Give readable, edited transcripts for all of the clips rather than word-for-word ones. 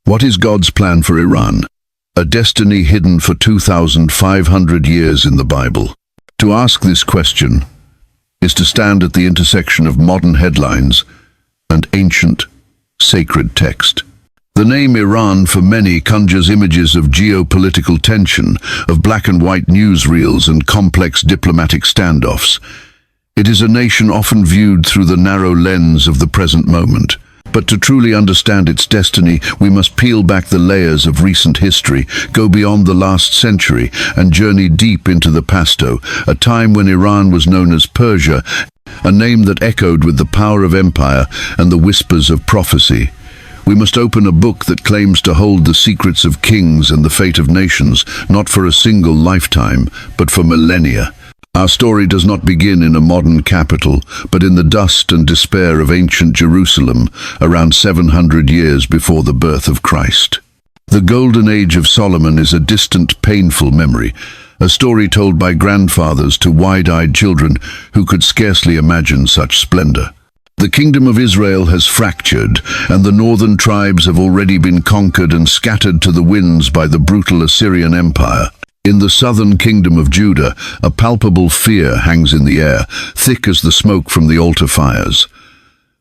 What is God's plan for Iran? A destiny hidden for 2,500 years in the Bible. To ask this question is to stand at the intersection of modern headlines and ancient, sacred text. The name Iran for many conjures images of geopolitical tension, of black and white newsreels and complex diplomatic standoffs. It is a nation often viewed through the narrow lens of the present moment. But to truly understand its destiny, we must peel back the layers of recent history, go beyond the last century, and journey deep into the Pasto, a time when Iran was known as Persia, a name that echoed with the power of empire and the whispers of prophecy. We must open a book that claims to hold the secrets of kings and the fate of nations, not for a single lifetime, but for millennia. Our story does not begin in a modern capital, but in the dust and despair of ancient Jerusalem, around 700 years before the birth of Christ. The Golden Age of Solomon is a distant, painful memory, a story told by grandfathers to wide-eyed children who could scarcely imagine such splendor. The kingdom of Israel has fractured, and the northern tribes have already been conquered and scattered to the winds by the brutal Assyrian Empire. In the southern kingdom of Judah, a palpable fear hangs in the air, thick as the smoke from the altar fires.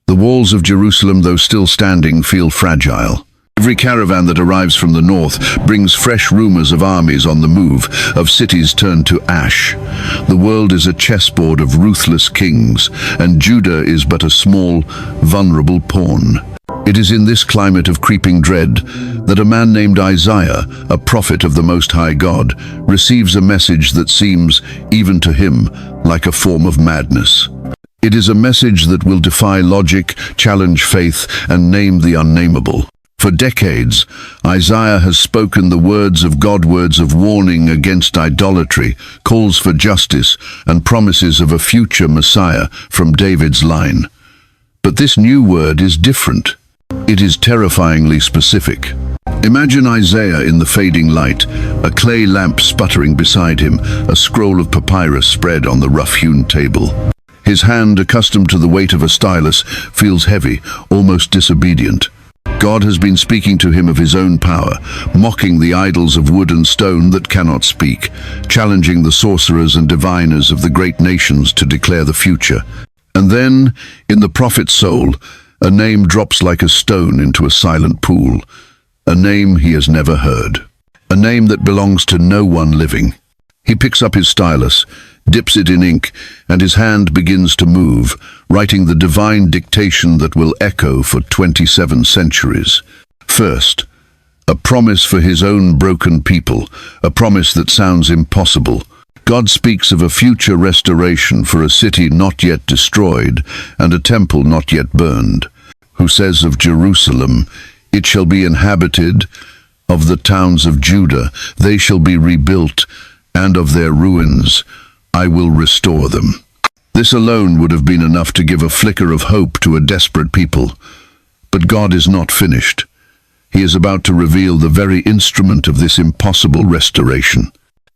The walls of Jerusalem, though still standing, feel fragile. Every caravan that arrives from the north brings fresh rumors of armies on the move, of cities turned to ash. The world is a chessboard of ruthless kings, and Judah is but a small, vulnerable pawn. It is in this climate of creeping dread that a man named Isaiah, a prophet of the Most High God, receives a message that seems, even to him, like a form of madness. It is a message that will defy logic, challenge faith, and name the unnameable. For decades, Isaiah has spoken the words of God, words of warning against idolatry, calls for justice, and promises of a future Messiah from David's line. But this new word is different. It is terrifyingly specific. Imagine Isaiah in the fading light, a clay lamp sputtering beside him, a scroll of papyrus spread on the rough-hewn table. His hand, accustomed to the weight of a stylus, feels heavy, almost disobedient. God has been speaking to him of his own power, mocking the idols of wood and stone that cannot speak, challenging the sorcerers and diviners of the great nations to declare the future. And then, in the prophet's soul, a name drops like a stone into a silent pool, a name he has never heard, a name that belongs to no one living. He picks up his stylus, dips it in ink, and his hand begins to move, writing the divine dictation that will echo for 27 centuries. First, a promise for his own broken people, a promise that sounds impossible. God speaks of a future restoration for a city not yet destroyed and a temple not yet burned, who says of Jerusalem, "It shall be inhabited, of the towns of Judah, they shall be rebuilt, and of their ruins I will restore them." This alone would have been enough to give a flicker of hope to a desperate people. But God is not finished. He is about to reveal the very instrument of this impossible restoration.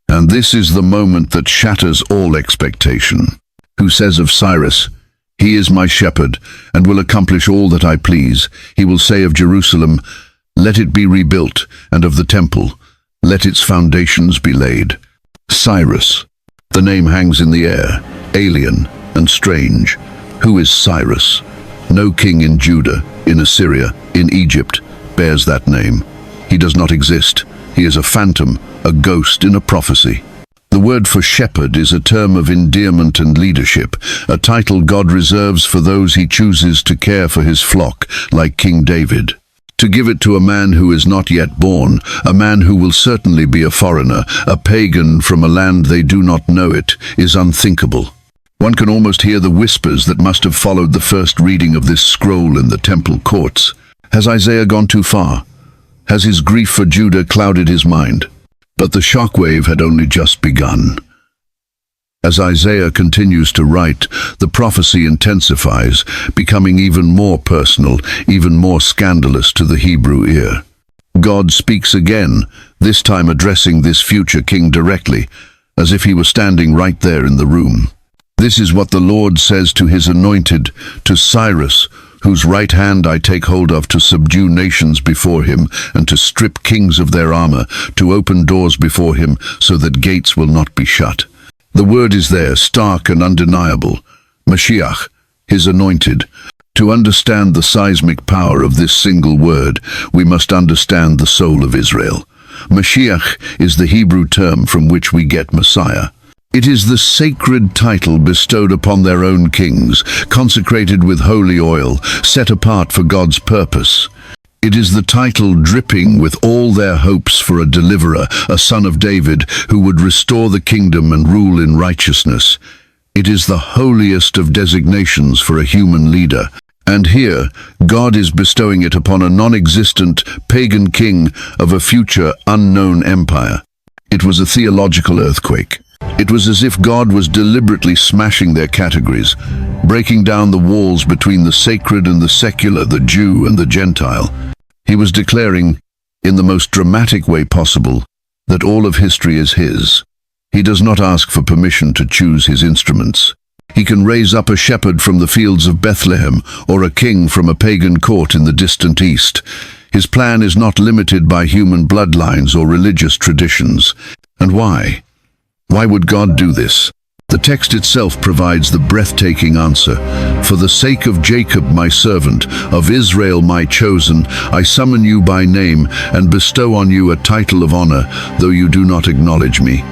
And this is the moment that shatters all expectation. Who says of Cyrus, "He is my shepherd, and will accomplish all that I please." He will say of Jerusalem, "Let it be rebuilt," and of the temple, "Let its foundations be laid." Cyrus. The name hangs in the air, alien and strange. Who is Cyrus? No king in Judah, in Assyria, in Egypt bears that name. He does not exist. He is a phantom, a ghost in a prophecy. The word for shepherd is a term of endearment and leadership, a title God reserves for those he chooses to care for his flock, like King David. To give it to a man who is not yet born, a man who will certainly be a foreigner, a pagan from a land they do not know it, is unthinkable. One can almost hear the whispers that must have followed the first reading of this scroll in the temple courts. Has Isaiah gone too far? Has his grief for Judah clouded his mind? But the shockwave had only just begun. As Isaiah continues to write, the prophecy intensifies, becoming even more personal, even more scandalous to the Hebrew ear. God speaks again, this time addressing this future king directly, as if he were standing right there in the room. This is what the Lord says to his anointed, to Cyrus, whose right hand I take hold of to subdue nations before him, and to strip kings of their armor, to open doors before him, so that gates will not be shut. The word is there, stark and undeniable. Mashiach, his anointed. To understand the seismic power of this single word, we must understand the soul of Israel. Mashiach is the Hebrew term from which we get Messiah. It is the sacred title bestowed upon their own kings, consecrated with holy oil, set apart for God's purpose. It is the title dripping with all their hopes for a deliverer, a son of David, who would restore the kingdom and rule in righteousness. It is the holiest of designations for a human leader. And here, God is bestowing it upon a non-existent pagan king of a future unknown empire. It was a theological earthquake. It was as if God was deliberately smashing their categories, breaking down the walls between the sacred and the secular, the Jew and the Gentile. He was declaring, in the most dramatic way possible, that all of history is his. He does not ask for permission to choose his instruments. He can raise up a shepherd from the fields of Bethlehem, or a king from a pagan court in the distant east. His plan is not limited by human bloodlines or religious traditions. And why? Why would God do this? The text itself provides the breathtaking answer. For the sake of Jacob my servant, of Israel my chosen, I summon you by name and bestow on you a title of honor, though you do not acknowledge me.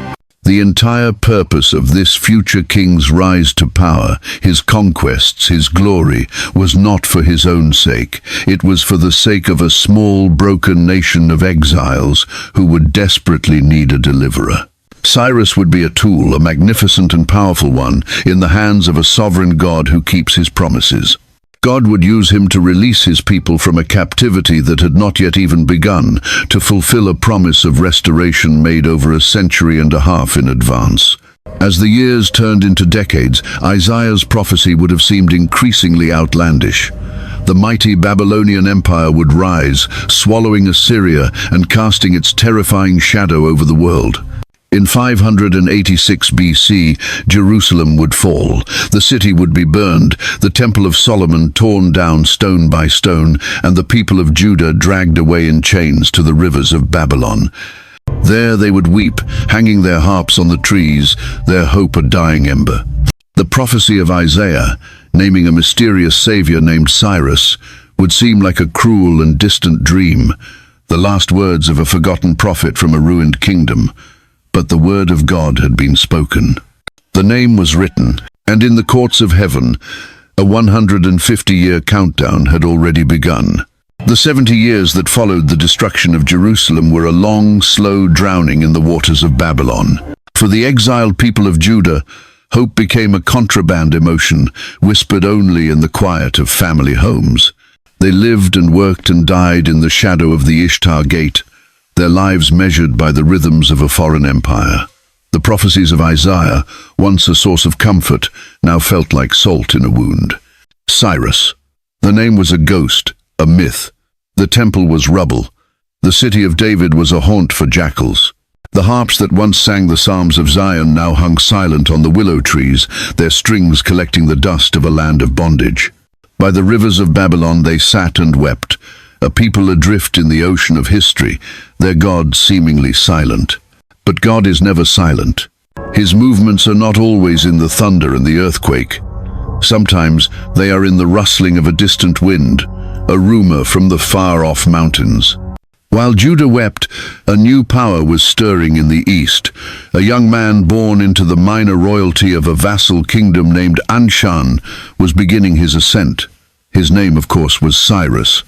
The entire purpose of this future king's rise to power, his conquests, his glory, was not for his own sake. It was for the sake of a small, broken nation of exiles who would desperately need a deliverer. Cyrus would be a tool, a magnificent and powerful one, in the hands of a sovereign God who keeps his promises. God would use him to release his people from a captivity that had not yet even begun, to fulfill a promise of restoration made over a century and a half in advance. As the years turned into decades, Isaiah's prophecy would have seemed increasingly outlandish. The mighty Babylonian Empire would rise, swallowing Assyria and casting its terrifying shadow over the world. In 586 BC, Jerusalem would fall, the city would be burned, the Temple of Solomon torn down stone by stone, and the people of Judah dragged away in chains to the rivers of Babylon. There they would weep, hanging their harps on the trees, their hope a dying ember. The prophecy of Isaiah, naming a mysterious savior named Cyrus, would seem like a cruel and distant dream, the last words of a forgotten prophet from a ruined kingdom. But the word of God had been spoken. The name was written, and in the courts of heaven, a 150-year countdown had already begun. The 70 years that followed the destruction of Jerusalem were a long, slow drowning in the waters of Babylon. For the exiled people of Judah, hope became a contraband emotion, whispered only in the quiet of family homes. They lived and worked and died in the shadow of the Ishtar Gate, their lives measured by the rhythms of a foreign empire. The prophecies of Isaiah, once a source of comfort, now felt like salt in a wound. Cyrus. The name was a ghost, a myth. The temple was rubble. The city of David was a haunt for jackals. The harps that once sang the psalms of Zion now hung silent on the willow trees, their strings collecting the dust of a land of bondage. By the rivers of Babylon they sat and wept, a people adrift in the ocean of history, their God seemingly silent. But God is never silent. His movements are not always in the thunder and the earthquake. Sometimes they are in the rustling of a distant wind, a rumor from the far-off mountains. While Judah wept, a new power was stirring in the east. A young man born into the minor royalty of a vassal kingdom named Anshan was beginning his ascent. His name, of course, was Cyrus.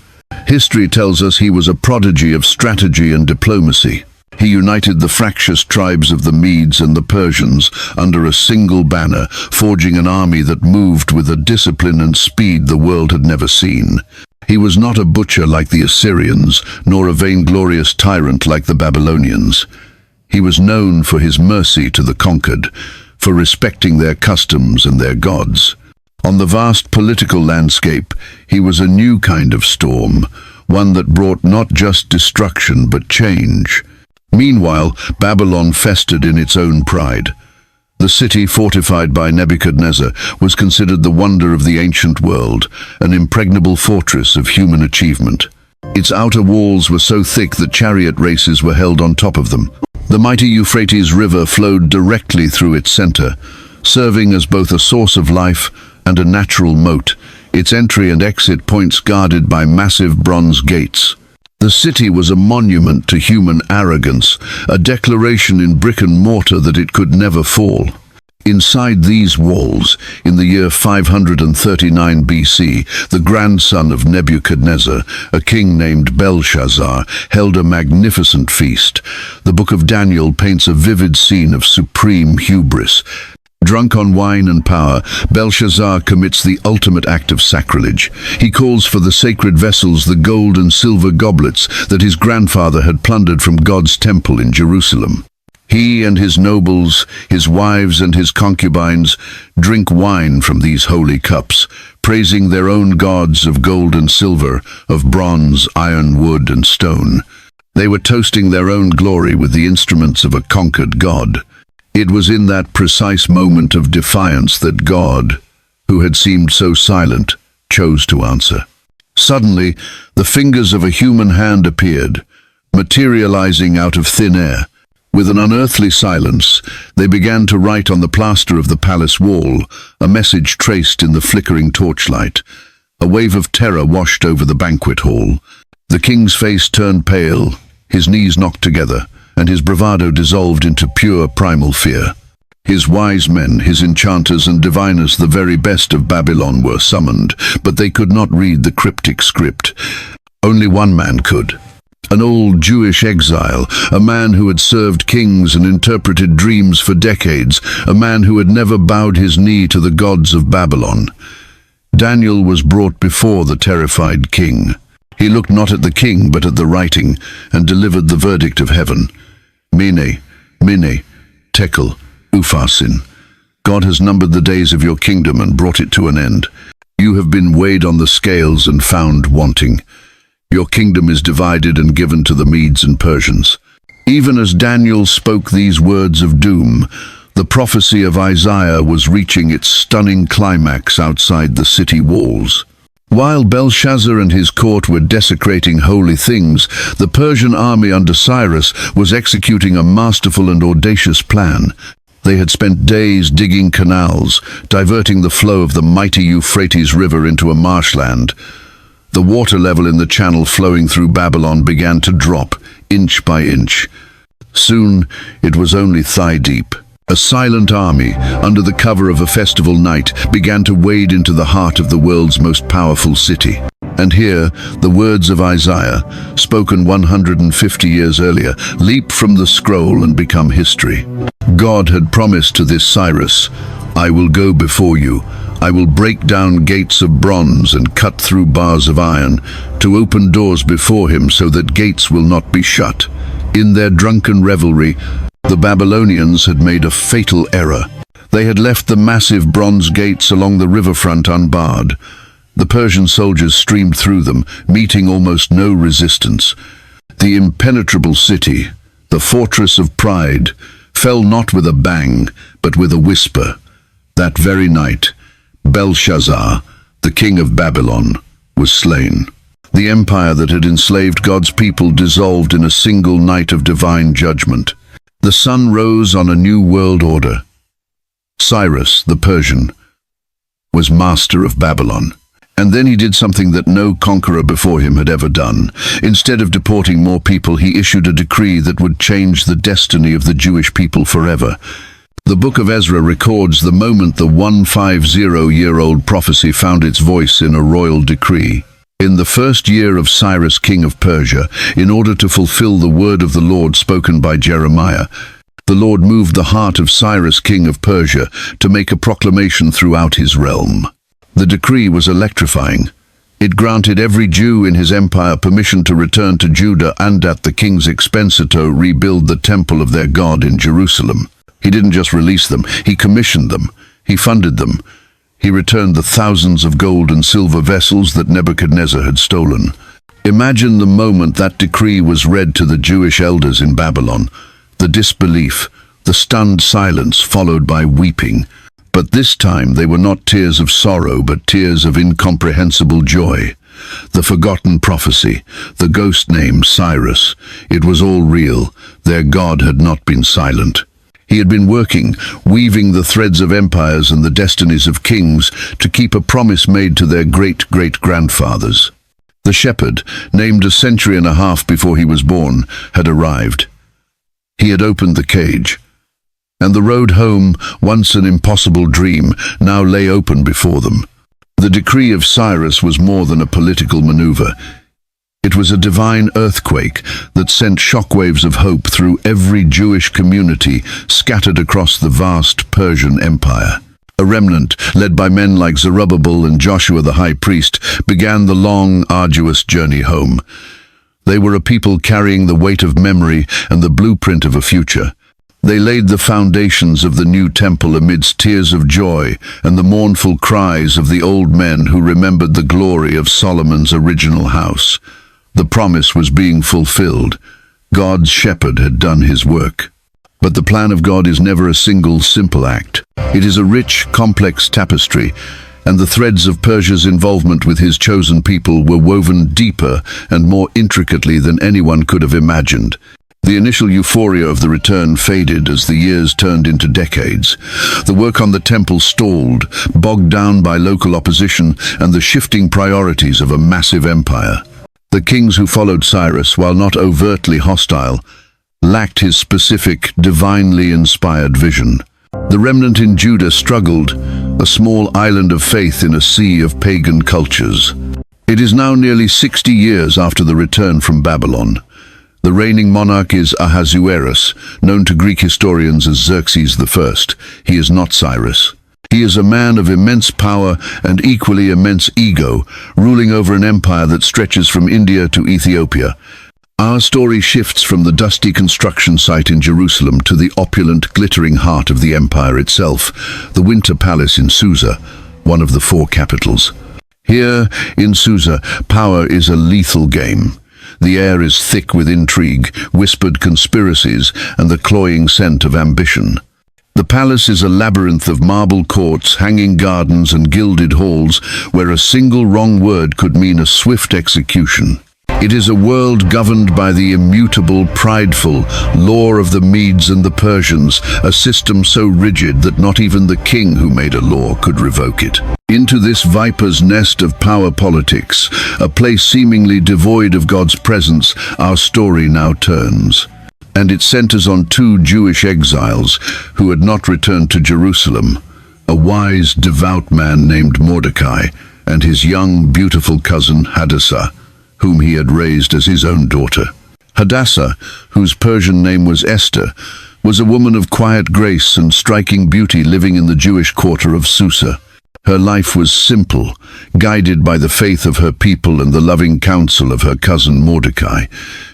History tells us he was a prodigy of strategy and diplomacy. He united the fractious tribes of the Medes and the Persians under a single banner, forging an army that moved with a discipline and speed the world had never seen. He was not a butcher like the Assyrians, nor a vainglorious tyrant like the Babylonians. He was known for his mercy to the conquered, for respecting their customs and their gods. On the vast political landscape, he was a new kind of storm, one that brought not just destruction but change. Meanwhile, Babylon festered in its own pride. The city fortified by Nebuchadnezzar was considered the wonder of the ancient world, an impregnable fortress of human achievement. Its outer walls were so thick that chariot races were held on top of them. The mighty Euphrates River flowed directly through its center, serving as both a source of life and a natural moat, its entry and exit points guarded by massive bronze gates. The city was a monument to human arrogance, a declaration in brick and mortar that it could never fall. Inside these walls, in the year 539 BC, the grandson of Nebuchadnezzar, a king named Belshazzar, held a magnificent feast. The book of Daniel paints a vivid scene of supreme hubris. Drunk on wine and power, Belshazzar commits the ultimate act of sacrilege. He calls for the sacred vessels, the gold and silver goblets that his grandfather had plundered from God's temple in Jerusalem. He and his nobles, his wives and his concubines drink wine from these holy cups, praising their own gods of gold and silver, of bronze, iron, wood and stone. They were toasting their own glory with the instruments of a conquered god. It was in that precise moment of defiance that God, who had seemed so silent, chose to answer. Suddenly, the fingers of a human hand appeared, materializing out of thin air. With an unearthly silence, they began to write on the plaster of the palace wall, a message traced in the flickering torchlight. A wave of terror washed over the banquet hall. The king's face turned pale, his knees knocked together, and his bravado dissolved into pure primal fear. His wise men, his enchanters and diviners, the very best of Babylon, were summoned, but they could not read the cryptic script. Only one man could. An old Jewish exile, a man who had served kings and interpreted dreams for decades, a man who had never bowed his knee to the gods of Babylon. Daniel was brought before the terrified king. He looked not at the king but at the writing, and delivered the verdict of heaven. Mene, Mene, Tekel, Upharsin. God has numbered the days of your kingdom and brought it to an end. You have been weighed on the scales and found wanting. Your kingdom is divided and given to the Medes and Persians. Even as Daniel spoke these words of doom, the prophecy of Isaiah was reaching its stunning climax outside the city walls. While Belshazzar and his court were desecrating holy things, the Persian army under Cyrus was executing a masterful and audacious plan. They had spent days digging canals, diverting the flow of the mighty Euphrates River into a marshland. The water level in the channel flowing through Babylon began to drop, inch by inch. Soon, it was only thigh-deep. A silent army, under the cover of a festival night, began to wade into the heart of the world's most powerful city. And here, the words of Isaiah, spoken 150 years earlier, leap from the scroll and become history. God had promised to this Cyrus, "I will go before you. I will break down gates of bronze and cut through bars of iron, to open doors before him so that gates will not be shut." In their drunken revelry, the Babylonians had made a fatal error. They had left the massive bronze gates along the riverfront unbarred. The Persian soldiers streamed through them, meeting almost no resistance. The impenetrable city, the fortress of pride, fell not with a bang, but with a whisper. That very night, Belshazzar, the king of Babylon, was slain. The empire that had enslaved God's people dissolved in a single night of divine judgment. The sun rose on a new world order. Cyrus, the Persian, was master of Babylon. And then he did something that no conqueror before him had ever done. Instead of deporting more people, he issued a decree that would change the destiny of the Jewish people forever. The book of Ezra records the moment the 150-year-old prophecy found its voice in a royal decree. In the first year of Cyrus, king of Persia, in order to fulfill the word of the Lord spoken by Jeremiah, the Lord moved the heart of Cyrus, king of Persia, to make a proclamation throughout his realm. The decree was electrifying. It granted every Jew in his empire permission to return to Judah and, at the king's expense, to rebuild the temple of their God in Jerusalem. He didn't just release them, he commissioned them, he funded them. He returned the thousands of gold and silver vessels that Nebuchadnezzar had stolen. Imagine the moment that decree was read to the Jewish elders in Babylon. The disbelief, The stunned silence followed by weeping. But this time they were not tears of sorrow, but tears of incomprehensible joy. The forgotten prophecy, the ghost name Cyrus, it was all real. Their God had not been silent. He had been working, weaving the threads of empires and the destinies of kings to keep a promise made to their great-great-grandfathers. The shepherd, named a century and a half before he was born, had arrived. He had opened the cage, and the road home, once an impossible dream, now lay open before them. The decree of Cyrus was more than a political maneuver. It was a divine earthquake that sent shockwaves of hope through every Jewish community scattered across the vast Persian Empire. A remnant, led by men like Zerubbabel and Joshua the high priest, began the long, arduous journey home. They were a people carrying the weight of memory and the blueprint of a future. They laid the foundations of the new temple amidst tears of joy and the mournful cries of the old men who remembered the glory of Solomon's original house. The promise was being fulfilled. God's shepherd had done his work. But the plan of God is never a single, simple act. It is a rich, complex tapestry, and the threads of Persia's involvement with his chosen people were woven deeper and more intricately than anyone could have imagined. The initial euphoria of the return faded as the years turned into decades. The work on the temple stalled, bogged down by local opposition and the shifting priorities of a massive empire. The kings who followed Cyrus, while not overtly hostile, lacked his specific, divinely inspired vision. The remnant in Judah struggled, a small island of faith in a sea of pagan cultures. It is now nearly 60 years after the return from Babylon. The reigning monarch is Ahasuerus, known to Greek historians as Xerxes I. He is not Cyrus. He is a man of immense power and equally immense ego, ruling over an empire that stretches from India to Ethiopia. Our story shifts from the dusty construction site in Jerusalem to the opulent, glittering heart of the empire itself, the Winter Palace in Susa, one of the four capitals. Here, in Susa, power is a lethal game. The air is thick with intrigue, whispered conspiracies, and the cloying scent of ambition. The palace is a labyrinth of marble courts, hanging gardens, and gilded halls, where a single wrong word could mean a swift execution. It is a world governed by the immutable, prideful law of the Medes and the Persians, a system so rigid that not even the king who made a law could revoke it. Into this viper's nest of power politics, a place seemingly devoid of God's presence, our story now turns. And it centers on two Jewish exiles who had not returned to Jerusalem, a wise, devout man named Mordecai and his young, beautiful cousin Hadassah, whom he had raised as his own daughter. Hadassah, whose Persian name was Esther, was a woman of quiet grace and striking beauty living in the Jewish quarter of Susa. Her life was simple, guided by the faith of her people and the loving counsel of her cousin Mordecai.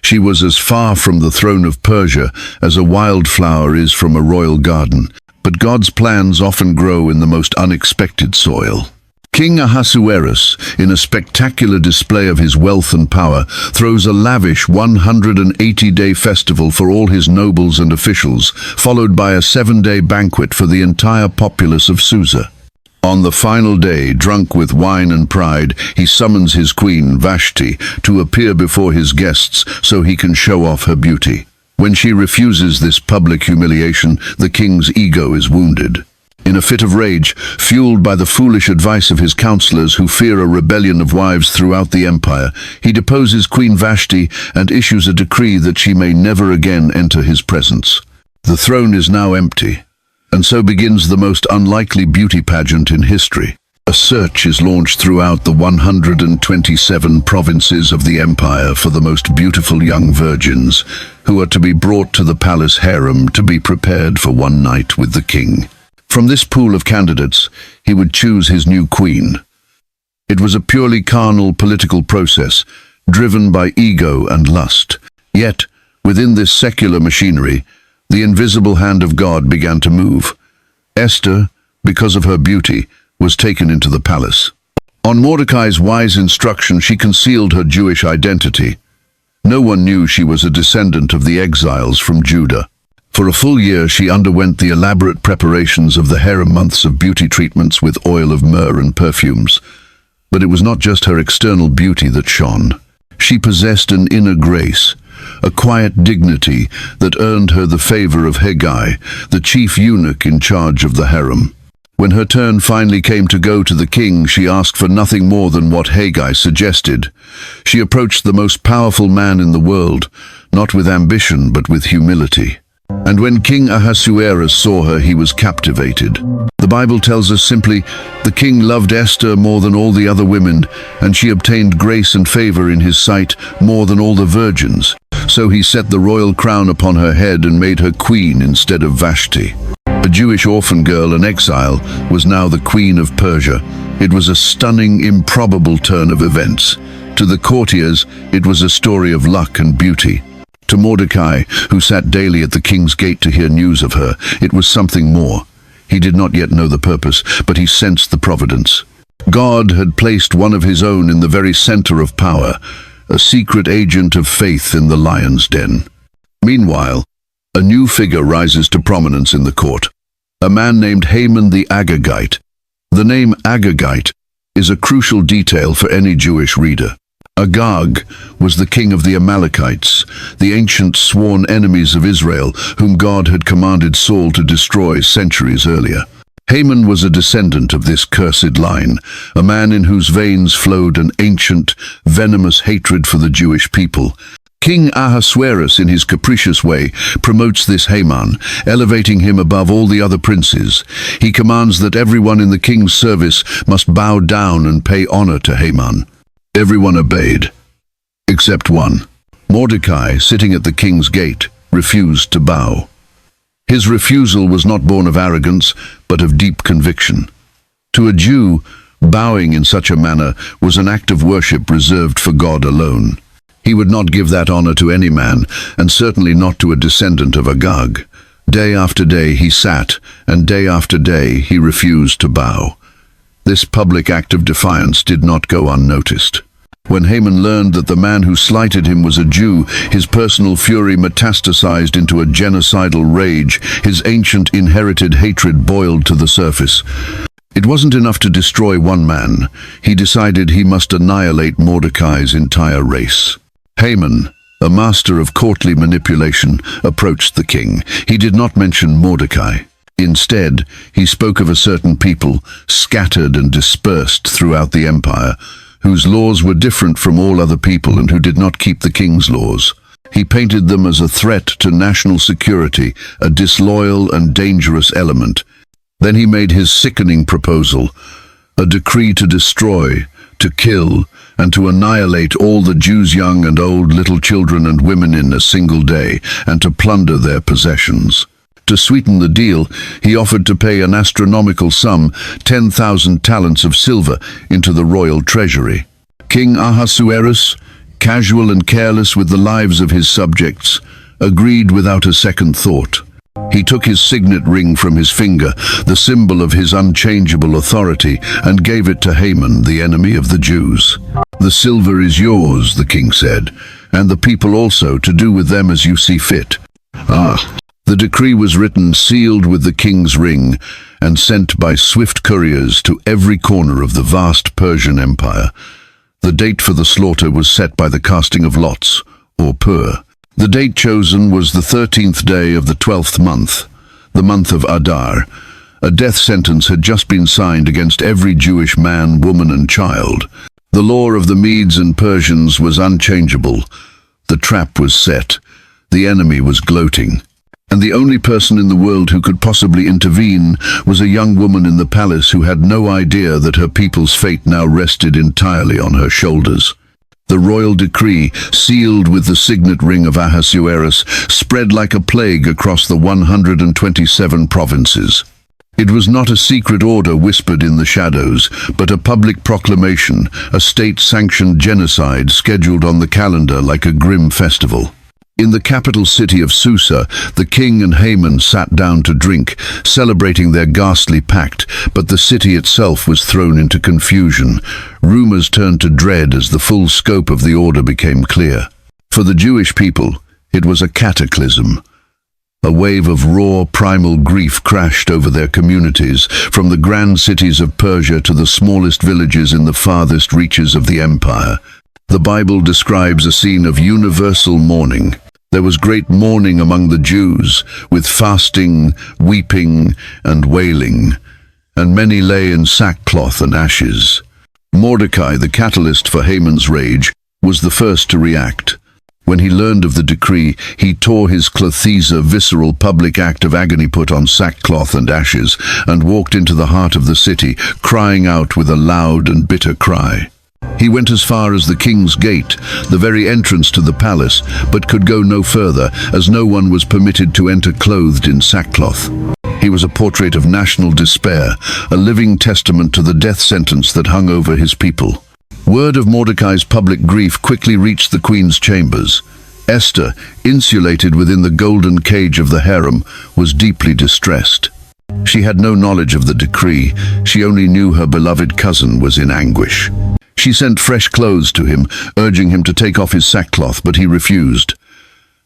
She was as far from the throne of Persia as a wildflower is from a royal garden, but God's plans often grow in the most unexpected soil. King Ahasuerus, in a spectacular display of his wealth and power, throws a lavish 180-day festival for all his nobles and officials, followed by a 7-day banquet for the entire populace of Susa. On the final day, drunk with wine and pride, he summons his queen, Vashti, to appear before his guests so he can show off her beauty. When she refuses this public humiliation, the king's ego is wounded. In a fit of rage, fueled by the foolish advice of his counselors who fear a rebellion of wives throughout the empire, he deposes Queen Vashti and issues a decree that she may never again enter his presence. The throne is now empty, and so begins the most unlikely beauty pageant in history. A search is launched throughout the 127 provinces of the empire for the most beautiful young virgins, who are to be brought to the palace harem to be prepared for one night with the king. From this pool of candidates, he would choose his new queen. It was a purely carnal political process, driven by ego and lust. Yet, within this secular machinery, the invisible hand of God began to move. Esther, because of her beauty, was taken into the palace. On Mordecai's wise instruction, she concealed her Jewish identity. No one knew she was a descendant of the exiles from Judah. For a full year she underwent the elaborate preparations of the harem months of beauty treatments with oil of myrrh and perfumes. But it was not just her external beauty that shone. She possessed an inner grace, a quiet dignity that earned her the favor of Haggai, the chief eunuch in charge of the harem. When her turn finally came to go to the king, she asked for nothing more than what Haggai suggested. She approached the most powerful man in the world, not with ambition but with humility. And when King Ahasuerus saw her, he was captivated. The Bible tells us simply, the king loved Esther more than all the other women, and she obtained grace and favor in his sight more than all the virgins. So he set the royal crown upon her head and made her queen instead of Vashti. A Jewish orphan girl and exile was now the queen of Persia. It was a stunning, improbable turn of events. To the courtiers, it was a story of luck and beauty. To Mordecai, who sat daily at the king's gate to hear news of her, it was something more. He did not yet know the purpose, but he sensed the providence. God had placed one of his own in the very center of power, a secret agent of faith in the lion's den. Meanwhile, a new figure rises to prominence in the court, a man named Haman the Agagite. The name Agagite is a crucial detail for any Jewish reader. Magog was the king of the Amalekites, the ancient sworn enemies of Israel, whom God had commanded Saul to destroy centuries earlier. Haman was a descendant of this cursed line, a man in whose veins flowed an ancient, venomous hatred for the Jewish people. King Ahasuerus, in his capricious way, promotes this Haman, elevating him above all the other princes. He commands that everyone in the king's service must bow down and pay honor to Haman. Everyone obeyed, except one. Mordecai, sitting at the king's gate, refused to bow. His refusal was not born of arrogance, but of deep conviction. To a Jew, bowing in such a manner was an act of worship reserved for God alone. He would not give that honor to any man, and certainly not to a descendant of Agag. Day after day he sat, and day after day he refused to bow. This public act of defiance did not go unnoticed. When Haman learned that the man who slighted him was a Jew, his personal fury metastasized into a genocidal rage. His ancient inherited hatred boiled to the surface. It wasn't enough to destroy one man. He decided he must annihilate Mordecai's entire race. Haman, a master of courtly manipulation, approached the king. He did not mention Mordecai. Instead, he spoke of a certain people, scattered and dispersed throughout the empire, whose laws were different from all other people and who did not keep the king's laws. He painted them as a threat to national security, a disloyal and dangerous element. Then he made his sickening proposal, a decree to destroy, to kill, and to annihilate all the Jews, young and old, little children and women in a single day, and to plunder their possessions. To sweeten the deal, he offered to pay an astronomical sum, 10,000 talents of silver, into the royal treasury. King Ahasuerus, casual and careless with the lives of his subjects, agreed without a second thought. He took his signet ring from his finger, the symbol of his unchangeable authority, and gave it to Haman, the enemy of the Jews. "The silver is yours," the king said, "and the people also, to do with them as you see fit." The decree was written, sealed with the king's ring, and sent by swift couriers to every corner of the vast Persian Empire. The date for the slaughter was set by the casting of lots, or pur. The date chosen was the 13th day of the 12th month, the month of Adar. A death sentence had just been signed against every Jewish man, woman, and child. The law of the Medes and Persians was unchangeable. The trap was set. The enemy was gloating. And the only person in the world who could possibly intervene was a young woman in the palace who had no idea that her people's fate now rested entirely on her shoulders. The royal decree, sealed with the signet ring of Ahasuerus, spread like a plague across the 127 provinces. It was not a secret order whispered in the shadows, but a public proclamation, a state-sanctioned genocide scheduled on the calendar like a grim festival. In the capital city of Susa, the king and Haman sat down to drink, celebrating their ghastly pact, but the city itself was thrown into confusion. Rumors turned to dread as the full scope of the order became clear. For the Jewish people, it was a cataclysm. A wave of raw, primal grief crashed over their communities, from the grand cities of Persia to the smallest villages in the farthest reaches of the empire. The Bible describes a scene of universal mourning. There was great mourning among the Jews, with fasting, weeping, and wailing, and many lay in sackcloth and ashes. Mordecai, the catalyst for Haman's rage, was the first to react. When he learned of the decree, he tore his clothes, a visceral public act of agony, put on sackcloth and ashes, and walked into the heart of the city, crying out with a loud and bitter cry. He went as far as the king's gate, the very entrance to the palace, but could go no further, as no one was permitted to enter clothed in sackcloth. He was a portrait of national despair, a living testament to the death sentence that hung over his people. Word of Mordecai's public grief quickly reached the queen's chambers. Esther, insulated within the golden cage of the harem, was deeply distressed. She had no knowledge of the decree. She only knew her beloved cousin was in anguish. She sent fresh clothes to him, urging him to take off his sackcloth, but he refused.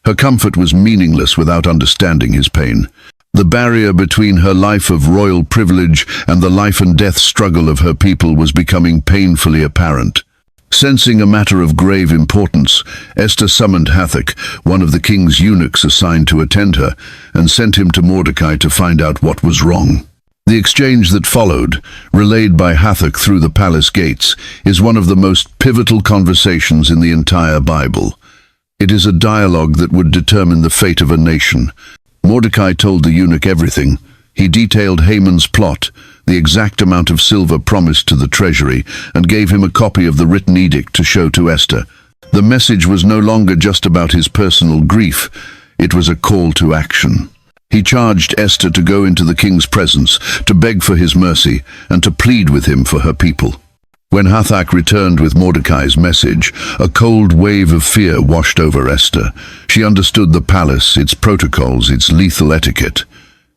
Her comfort was meaningless without understanding his pain. The barrier between her life of royal privilege and the life and death struggle of her people was becoming painfully apparent. Sensing a matter of grave importance, Esther summoned Hathach, one of the king's eunuchs assigned to attend her, and sent him to Mordecai to find out what was wrong. The exchange that followed, relayed by Hathach through the palace gates, is one of the most pivotal conversations in the entire Bible. It is a dialogue that would determine the fate of a nation. Mordecai told the eunuch everything. He detailed Haman's plot, the exact amount of silver promised to the treasury, and gave him a copy of the written edict to show to Esther. The message was no longer just about his personal grief. It was a call to action. He charged Esther to go into the king's presence, to beg for his mercy, and to plead with him for her people. When Hathach returned with Mordecai's message, a cold wave of fear washed over Esther. She understood the palace, its protocols, its lethal etiquette.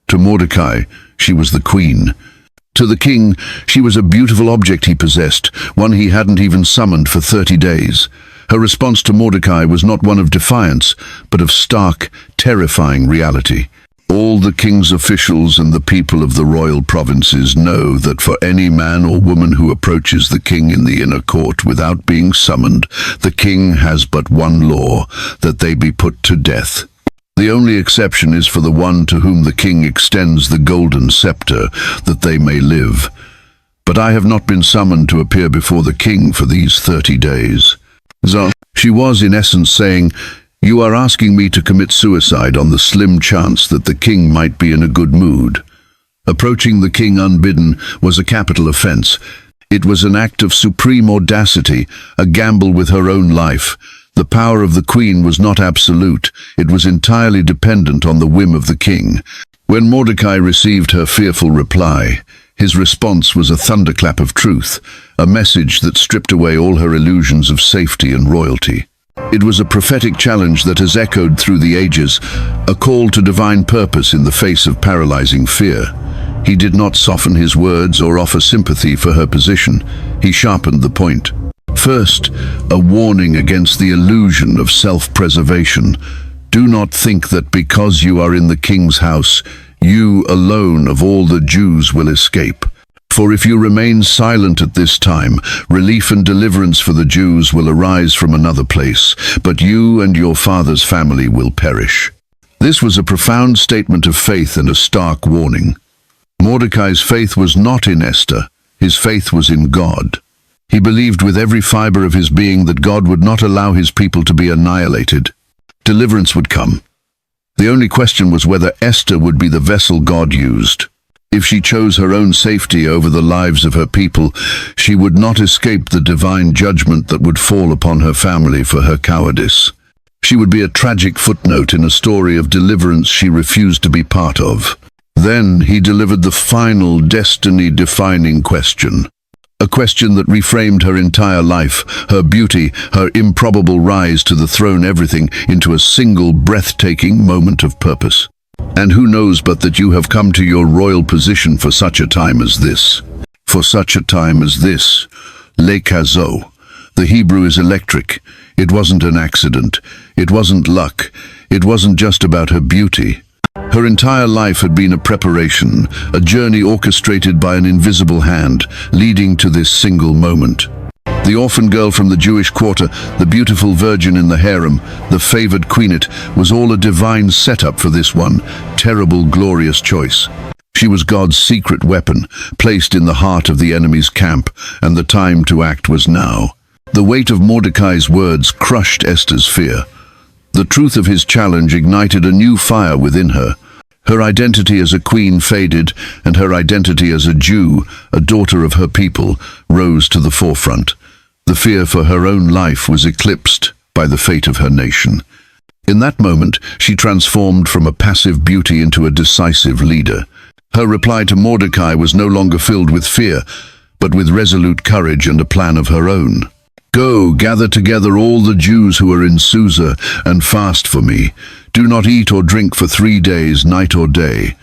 To Mordecai, she was the queen. To the king, she was a beautiful object he possessed, one he hadn't even summoned for 30 days. Her response to Mordecai was not one of defiance, but of stark, terrifying reality. All the king's officials and the people of the royal provinces know that for any man or woman who approaches the king in the inner court without being summoned, the king has but one law, that they be put to death. The only exception is for the one to whom the king extends the golden scepter, that they may live. But I have not been summoned to appear before the king for these 30 days. She was in essence saying, "You are asking me to commit suicide on the slim chance that the king might be in a good mood." Approaching the king unbidden was a capital offense. It was an act of supreme audacity, a gamble with her own life. The power of the queen was not absolute. It was entirely dependent on the whim of the king. When Mordecai received her fearful reply, his response was a thunderclap of truth, a message that stripped away all her illusions of safety and royalty. It was a prophetic challenge that has echoed through the ages, a call to divine purpose in the face of paralyzing fear. He did not soften his words or offer sympathy for her position. He sharpened the point. First, a warning against the illusion of self-preservation. Do not think that because you are in the king's house, you alone of all the Jews will escape. For if you remain silent at this time, relief and deliverance for the Jews will arise from another place, but you and your father's family will perish. This was a profound statement of faith and a stark warning. Mordecai's faith was not in Esther. His faith was in God. He believed with every fiber of his being that God would not allow his people to be annihilated. Deliverance would come. The only question was whether Esther would be the vessel God used. If she chose her own safety over the lives of her people, she would not escape the divine judgment that would fall upon her family for her cowardice. She would be a tragic footnote in a story of deliverance she refused to be part of. Then he delivered the final destiny-defining question. A question that reframed her entire life, her beauty, her improbable rise to the throne, everything into a single breathtaking moment of purpose. And who knows but that you have come to your royal position for such a time as this. For such a time as this. Lekazo. The Hebrew is electric. It wasn't an accident. It wasn't luck. It wasn't just about her beauty. Her entire life had been a preparation, a journey orchestrated by an invisible hand, leading to this single moment. The orphan girl from the Jewish quarter, the beautiful virgin in the harem, the favored queenet, was all a divine setup for this one terrible, glorious choice. She was God's secret weapon, placed in the heart of the enemy's camp, and the time to act was now. The weight of Mordecai's words crushed Esther's fear. The truth of his challenge ignited a new fire within her. Her identity as a queen faded, and her identity as a Jew, a daughter of her people, rose to the forefront. The fear for her own life was eclipsed by the fate of her nation. In that moment, she transformed from a passive beauty into a decisive leader. Her reply to Mordecai was no longer filled with fear, but with resolute courage and a plan of her own. "Go, gather together all the Jews who are in Susa, and fast for me. Do not eat or drink for 3 days, night or day.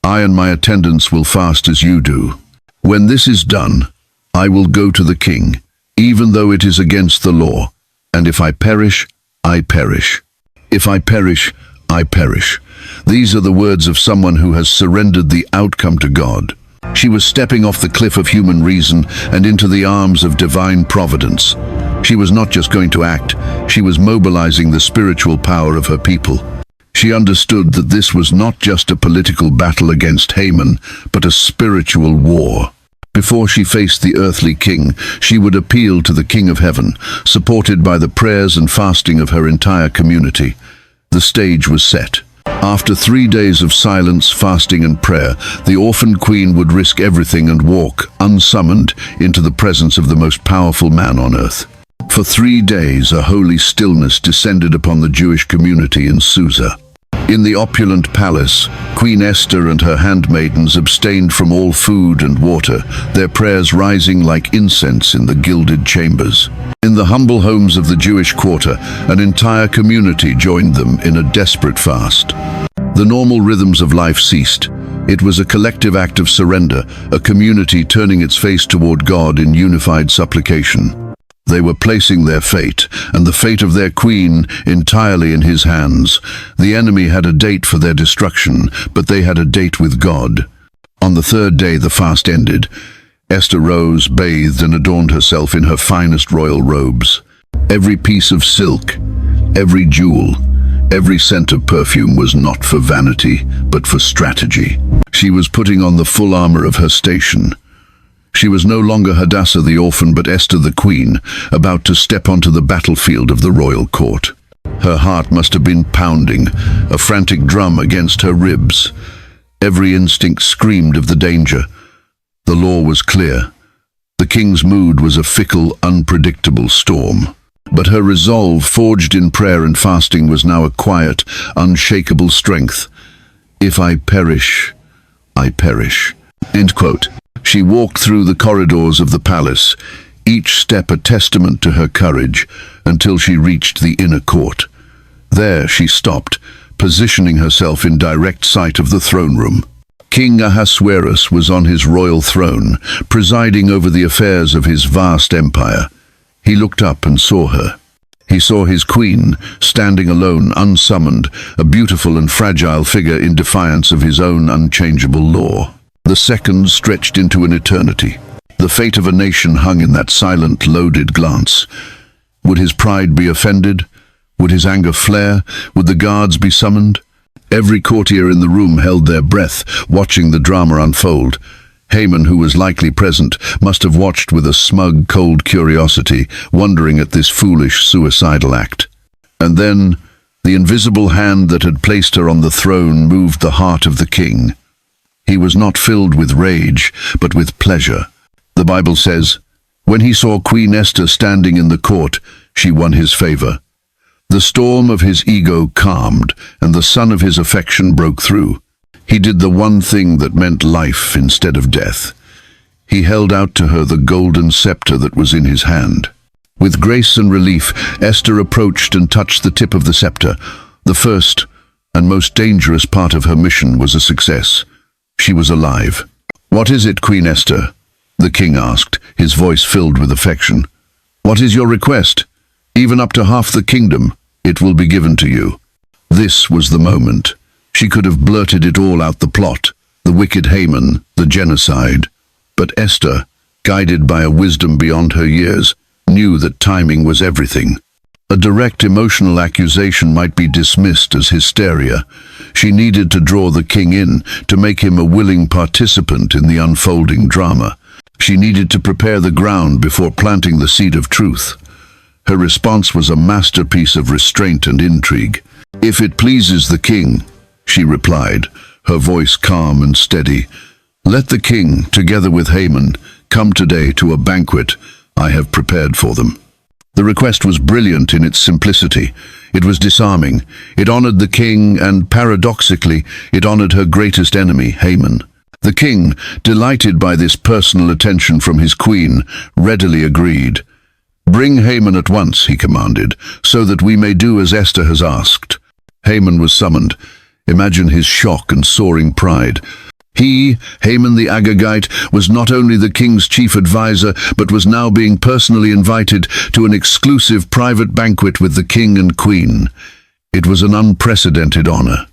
I and my attendants will fast as you do. When this is done, I will go to the king, even though it is against the law. And if I perish, I perish. If I perish, I perish." These are the words of someone who has surrendered the outcome to God. She was stepping off the cliff of human reason and into the arms of divine providence. She was not just going to act, she was mobilizing the spiritual power of her people. She understood that this was not just a political battle against Haman, but a spiritual war. Before she faced the earthly king, she would appeal to the King of Heaven, supported by the prayers and fasting of her entire community. The stage was set. After 3 days of silence, fasting and prayer, the orphan queen would risk everything and walk, unsummoned, into the presence of the most powerful man on earth. For 3 days, a holy stillness descended upon the Jewish community in Susa. In the opulent palace, Queen Esther and her handmaidens abstained from all food and water, their prayers rising like incense in the gilded chambers. In the humble homes of the Jewish quarter, an entire community joined them in a desperate fast. The normal rhythms of life ceased. It was a collective act of surrender, a community turning its face toward God in unified supplication. They were placing their fate, and the fate of their queen, entirely in his hands. The enemy had a date for their destruction, but they had a date with God. On the 3rd day the fast ended. Esther rose, bathed, and adorned herself in her finest royal robes. Every piece of silk, every jewel, every scent of perfume was not for vanity, but for strategy. She was putting on the full armor of her station. She was no longer Hadassah the orphan, but Esther the queen, about to step onto the battlefield of the royal court. Her heart must have been pounding, a frantic drum against her ribs. Every instinct screamed of the danger. The law was clear. The king's mood was a fickle, unpredictable storm. But her resolve, forged in prayer and fasting, was now a quiet, unshakable strength. "If I perish, I perish." End quote. She walked through the corridors of the palace, each step a testament to her courage, until she reached the inner court. There she stopped, positioning herself in direct sight of the throne room. King Ahasuerus was on his royal throne, presiding over the affairs of his vast empire. He looked up and saw her. He saw his queen, standing alone, unsummoned, a beautiful and fragile figure in defiance of his own unchangeable law. The seconds stretched into an eternity. The fate of a nation hung in that silent, loaded glance. Would his pride be offended? Would his anger flare? Would the guards be summoned? Every courtier in the room held their breath, watching the drama unfold. Haman, who was likely present, must have watched with a smug, cold curiosity, wondering at this foolish, suicidal act. And then, the invisible hand that had placed her on the throne moved the heart of the king. He was not filled with rage, but with pleasure. The Bible says, when he saw Queen Esther standing in the court, she won his favor. The storm of his ego calmed, and the sun of his affection broke through. He did the one thing that meant life instead of death. He held out to her the golden scepter that was in his hand. With grace and relief, Esther approached and touched the tip of the scepter. The first and most dangerous part of her mission was a success. She was alive. "What is it, Queen Esther?" the king asked, his voice filled with affection. "What is your request? Even up to half the kingdom, it will be given to you." This was the moment. She could have blurted it all out, the plot, the wicked Haman, the genocide. But Esther, guided by a wisdom beyond her years, knew that timing was everything. A direct emotional accusation might be dismissed as hysteria. She needed to draw the king in, to make him a willing participant in the unfolding drama. She needed to prepare the ground before planting the seed of truth. Her response was a masterpiece of restraint and intrigue. "If it pleases the king," she replied, her voice calm and steady, "let the king, together with Haman, come today to a banquet I have prepared for them." The request was brilliant in its simplicity. It was disarming. It honored the king, and paradoxically, it honored her greatest enemy, Haman. The king, delighted by this personal attention from his queen, readily agreed. "Bring Haman at once," he commanded, "so that we may do as Esther has asked." Haman was summoned. Imagine his shock and soaring pride. He, Haman the Agagite, was not only the king's chief advisor, but was now being personally invited to an exclusive private banquet with the king and queen. It was an unprecedented honor.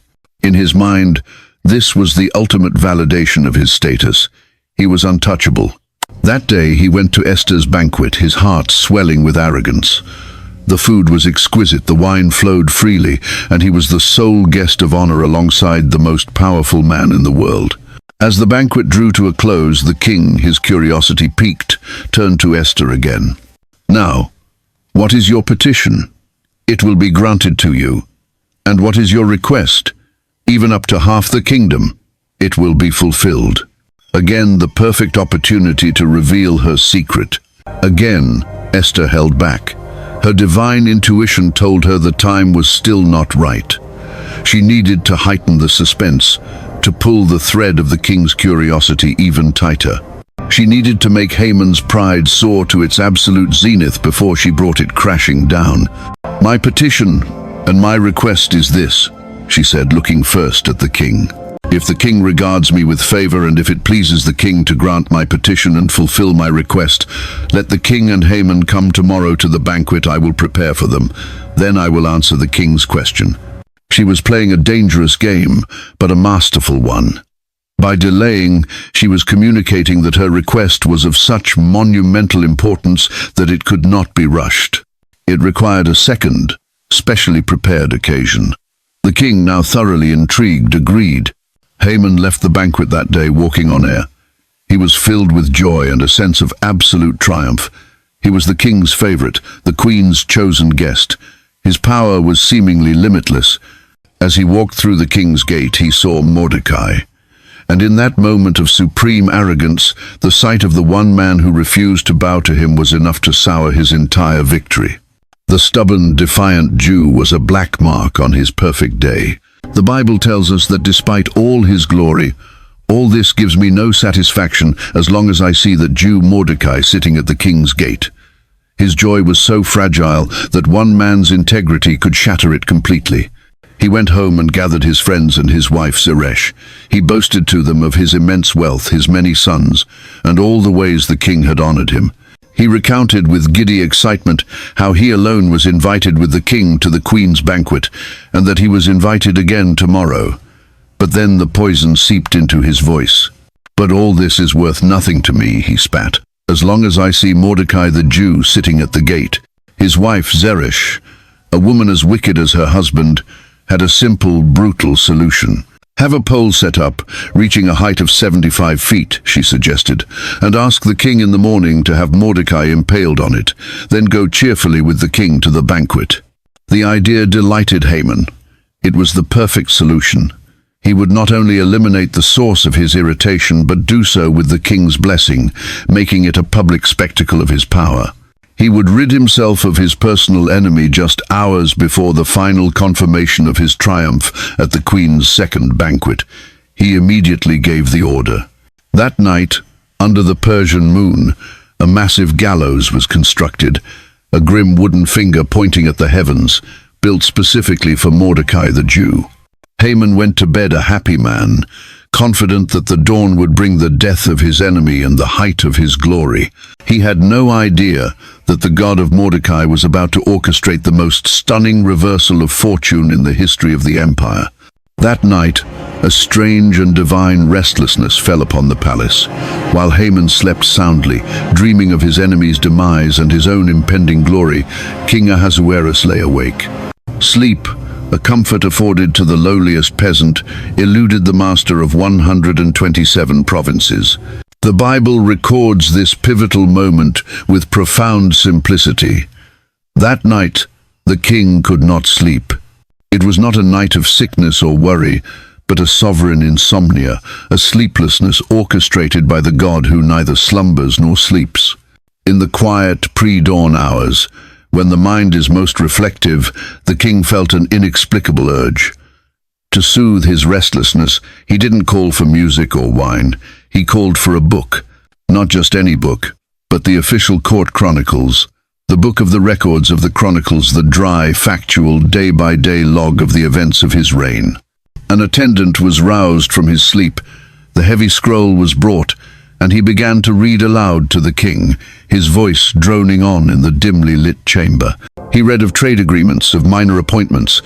In his mind, this was the ultimate validation of his status. He was untouchable. That day he went to Esther's banquet, his heart swelling with arrogance. The food was exquisite, the wine flowed freely, and he was the sole guest of honor alongside the most powerful man in the world. As the banquet drew to a close, the king, his curiosity piqued, turned to Esther again. "Now, what is your petition? It will be granted to you. And what is your request? Even up to half the kingdom, it will be fulfilled." Again, the perfect opportunity to reveal her secret. Again, Esther held back. Her divine intuition told her the time was still not right. She needed to heighten the suspense, to pull the thread of the king's curiosity even tighter. She needed to make Haman's pride soar to its absolute zenith before she brought it crashing down. "My petition and my request is this," she said, looking first at the king. "If the king regards me with favor, and if it pleases the king to grant my petition and fulfill my request, let the king and Haman come tomorrow to the banquet I will prepare for them. Then I will answer the king's question." She was playing a dangerous game, but a masterful one. By delaying, she was communicating that her request was of such monumental importance that it could not be rushed. It required a second, specially prepared occasion. The king, now thoroughly intrigued, agreed. Haman left the banquet that day walking on air. He was filled with joy and a sense of absolute triumph. He was the king's favorite, the queen's chosen guest. His power was seemingly limitless. As he walked through the king's gate, he saw Mordecai. And in that moment of supreme arrogance, the sight of the one man who refused to bow to him was enough to sour his entire victory. The stubborn, defiant Jew was a black mark on his perfect day. The Bible tells us that despite all his glory, "All this gives me no satisfaction as long as I see that Jew Mordecai sitting at the king's gate." His joy was so fragile that one man's integrity could shatter it completely. He went home and gathered his friends and his wife Zeresh. He boasted to them of his immense wealth, his many sons, and all the ways the king had honored him. He recounted with giddy excitement how he alone was invited with the king to the queen's banquet, and that he was invited again tomorrow. But then the poison seeped into his voice. "But all this is worth nothing to me," he spat, "as long as I see Mordecai the Jew sitting at the gate." His wife Zeresh, a woman as wicked as her husband, had a simple, brutal solution. "Have a pole set up, reaching a height of 75 feet, she suggested, "and ask the king in the morning to have Mordecai impaled on it. Then go cheerfully with the king to the banquet." The idea delighted Haman. It was the perfect solution. He would not only eliminate the source of his irritation, but do so with the king's blessing, making it a public spectacle of his power. He would rid himself of his personal enemy just hours before the final confirmation of his triumph at the queen's second banquet. He immediately gave the order. That night, under the Persian moon, a massive gallows was constructed, a grim wooden finger pointing at the heavens, built specifically for Mordecai the Jew. Haman went to bed a happy man, confident that the dawn would bring the death of his enemy and the height of his glory. He had no idea that the God of Mordecai was about to orchestrate the most stunning reversal of fortune in the history of the empire. That night, a strange and divine restlessness fell upon the palace. While Haman slept soundly, dreaming of his enemy's demise and his own impending glory, King Ahasuerus lay awake. Sleep, a comfort afforded to the lowliest peasant, eluded the master of 127 provinces. The Bible records this pivotal moment with profound simplicity. That night, the king could not sleep. It was not a night of sickness or worry, but a sovereign insomnia, a sleeplessness orchestrated by the God who neither slumbers nor sleeps. In the quiet pre-dawn hours, when the mind is most reflective, the king felt an inexplicable urge. To soothe his restlessness, he didn't call for music or wine. He called for a book. Not just any book, but the official court chronicles. The book of the records of the chronicles, the dry, factual, day-by-day log of the events of his reign. An attendant was roused from his sleep. The heavy scroll was brought, and he began to read aloud to the king, his voice droning on in the dimly lit chamber. He read of trade agreements, of minor appointments,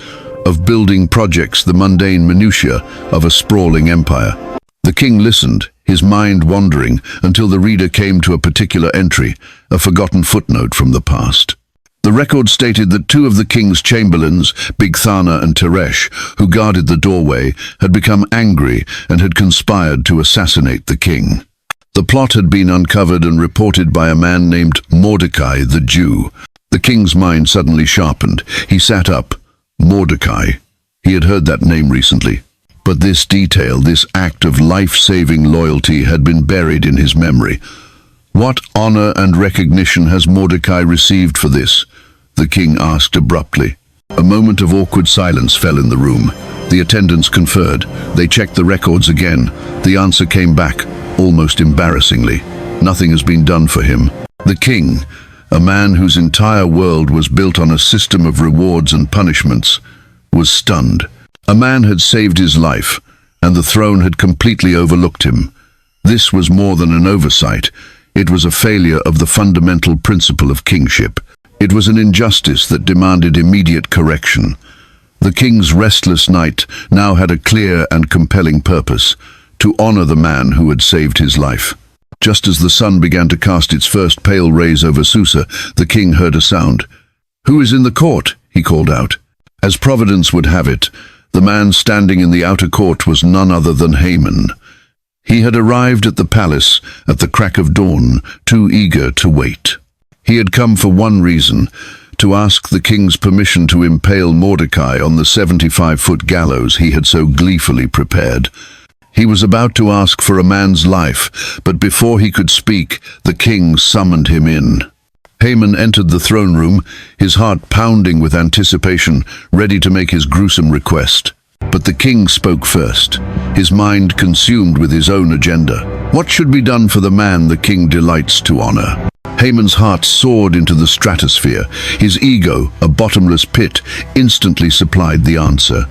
of building projects, the mundane minutiae of a sprawling empire. The king listened, his mind wandering, until the reader came to a particular entry, a forgotten footnote from the past. The record stated that two of the king's chamberlains, Bigthana and Teresh, who guarded the doorway, had become angry and had conspired to assassinate the king. The plot had been uncovered and reported by a man named Mordecai the Jew. The king's mind suddenly sharpened. He sat up. Mordecai. He had heard that name recently. But this detail, this act of life-saving loyalty, had been buried in his memory. What honor and recognition has Mordecai received for this? The king asked abruptly. A moment of awkward silence fell in the room. The attendants conferred. They checked the records again. The answer came back, almost embarrassingly. Nothing has been done for him. The king, a man whose entire world was built on a system of rewards and punishments, was stunned. A man had saved his life, and the throne had completely overlooked him. This was more than an oversight. It was a failure of the fundamental principle of kingship. It was an injustice that demanded immediate correction. The king's restless night now had a clear and compelling purpose: to honor the man who had saved his life. Just as the sun began to cast its first pale rays over Susa, the king heard a sound. "Who is in the court?" he called out. As Providence would have it, the man standing in the outer court was none other than Haman. He had arrived at the palace at the crack of dawn, too eager to wait. He had come for one reason: to ask the king's permission to impale Mordecai on the 75-foot gallows he had so gleefully prepared. He was about to ask for a man's life, but before he could speak, the king summoned him in. Haman entered the throne room, his heart pounding with anticipation, ready to make his gruesome request. But the king spoke first, his mind consumed with his own agenda. What should be done for the man the king delights to honor? Haman's heart soared into the stratosphere. His ego, a bottomless pit, instantly supplied the answer.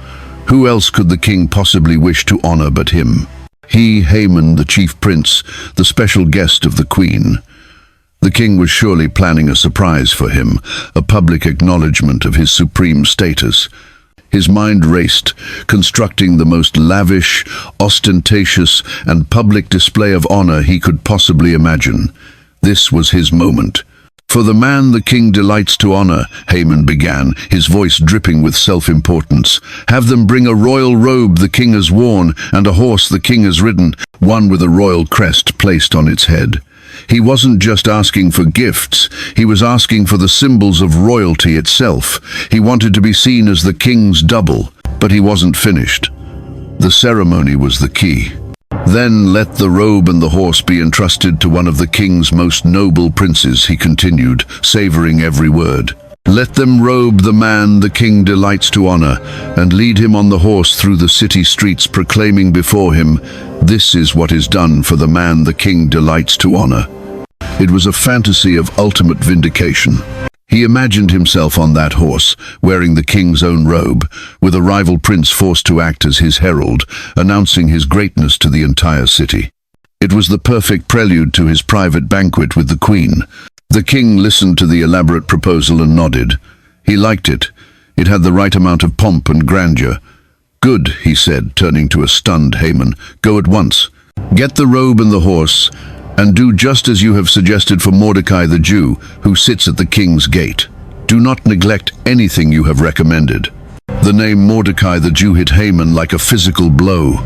Who else could the king possibly wish to honor but him? He, Haman, the chief prince, the special guest of the queen. The king was surely planning a surprise for him, a public acknowledgement of his supreme status. His mind raced, constructing the most lavish, ostentatious, and public display of honor he could possibly imagine. This was his moment. "For the man the king delights to honor," Haman began, his voice dripping with self-importance, "have them bring a royal robe the king has worn and a horse the king has ridden, one with a royal crest placed on its head." He wasn't just asking for gifts, he was asking for the symbols of royalty itself. He wanted to be seen as the king's double, but he wasn't finished. The ceremony was the key. "Then let the robe and the horse be entrusted to one of the king's most noble princes," he continued, savoring every word. "Let them robe the man the king delights to honor, and lead him on the horse through the city streets, proclaiming before him, 'This is what is done for the man the king delights to honor.'" It was a fantasy of ultimate vindication. He imagined himself on that horse, wearing the king's own robe, with a rival prince forced to act as his herald, announcing his greatness to the entire city. It was the perfect prelude to his private banquet with the queen. The king listened to the elaborate proposal and nodded. He liked it. It had the right amount of pomp and grandeur. "Good," he said, turning to a stunned Haman. "Go at once. Get the robe and the horse, and do just as you have suggested for Mordecai the Jew, who sits at the king's gate. Do not neglect anything you have recommended." The name Mordecai the Jew hit Haman like a physical blow.